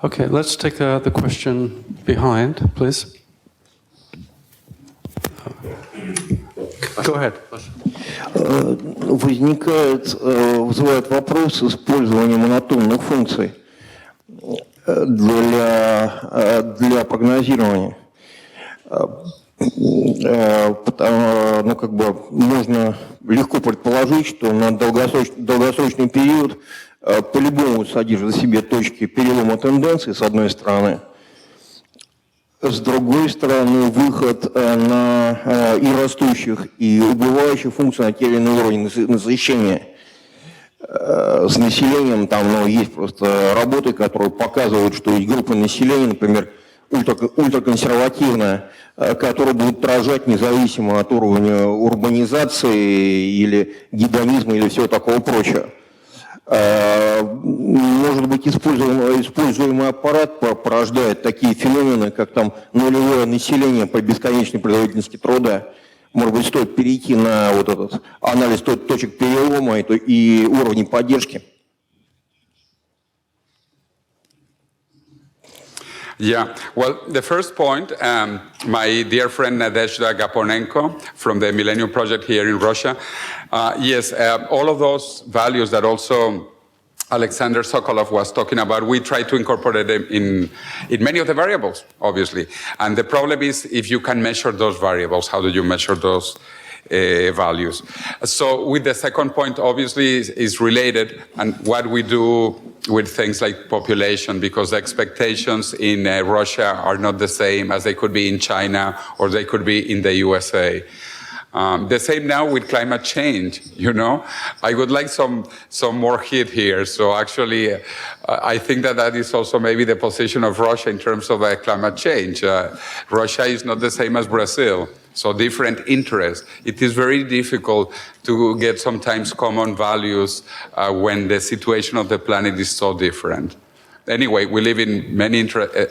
Speaker 2: Okay, let's take the question behind, please. Go ahead.
Speaker 13: Вызывает вопрос использования монотонных функций для прогнозирования. Можно легко предположить, что на долгосрочный период по-любому содержит в себе точки перелома тенденции, с одной стороны. С другой стороны, выход на и растущих, и убывающих функций на те или иные уровни насыщения. С населением там есть просто работы, которые показывают, что есть группа населения, например, ультраконсервативная, которая будет отражать независимо от уровня урбанизации или гедонизма или всего такого прочего. Может быть, используемый аппарат порождает такие феномены, как там нулевое население по бесконечной производительности труда. Может быть, стоит перейти на вот этот анализ точек перелома и уровней поддержки.
Speaker 6: Yeah, well, the first point, my dear friend Nadezhda Gaponenko from the Millennium project here in Russia, yes, all of those values that also Alexander Sokolov was talking about, we try to incorporate them in many of the variables, obviously. And the problem is if you can measure those variables, how do you measure those values. So with the second point, obviously, is related, and what we do with things like population, because the expectations in Russia are not the same as they could be in China or they could be in the USA. The same now with climate change, you know. I would like some more heat here. So actually, I think that is also maybe the position of Russia in terms of climate change. Russia is not the same as Brazil, so different interests. It is very difficult to get sometimes common values when the situation of the planet is so different. Anyway, we live in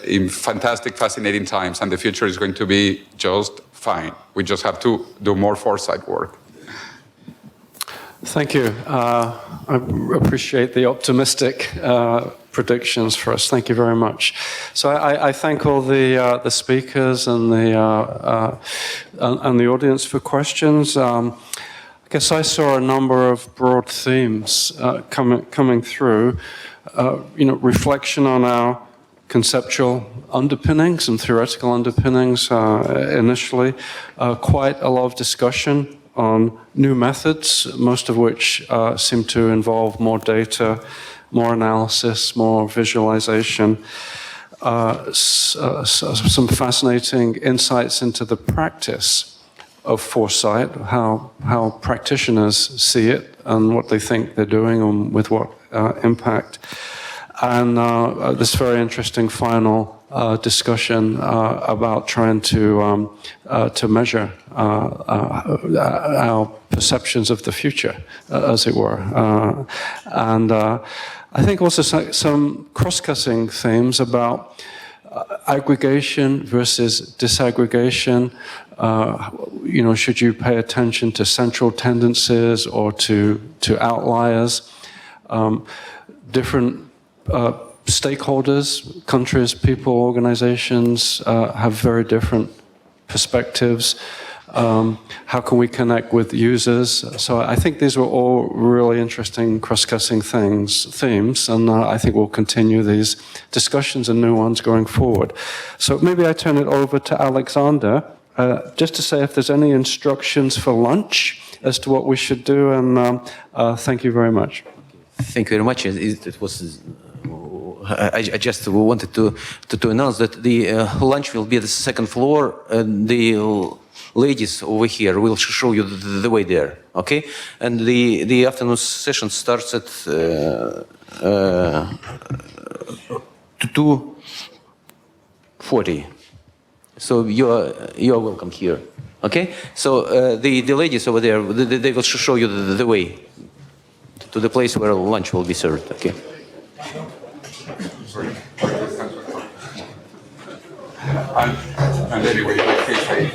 Speaker 6: in fantastic, fascinating times, and the future is going to be just fine. We just have to do more foresight work.
Speaker 2: Thank you. I appreciate the optimistic predictions for us. Thank you very much. So I thank all the speakers and the audience for questions. I guess I saw a number of broad themes coming through. Reflection on our conceptual underpinnings and theoretical underpinnings initially. Quite a lot of discussion on new methods, most of which seem to involve more data, more analysis, more visualization. Some fascinating insights into the practice of foresight, how practitioners see it and what they think they're doing and with what impact. And this very interesting final discussion about trying to measure our perceptions of the future, as it were. And I think also some cross-cutting themes about aggregation versus disaggregation. Should you pay attention to central tendencies or to outliers? Different stakeholders, countries, people, organizations have very different perspectives. How can we connect with users? So I think these were all really interesting cross-cutting themes, and I think we'll continue these discussions and new ones going forward. So maybe I turn it over to Alexander, just to say if there's any instructions for lunch as to what we should do, and thank you very much.
Speaker 7: Thank you very much. It was. I just wanted to announce that the lunch will be at the second floor. The ladies over here will show you the way there. Okay, and the afternoon session starts at 2:40. So you're welcome here. Okay, so the ladies over there, they will show you the way to the place where lunch will be served. Okay.
Speaker 6: And anyway, like they say,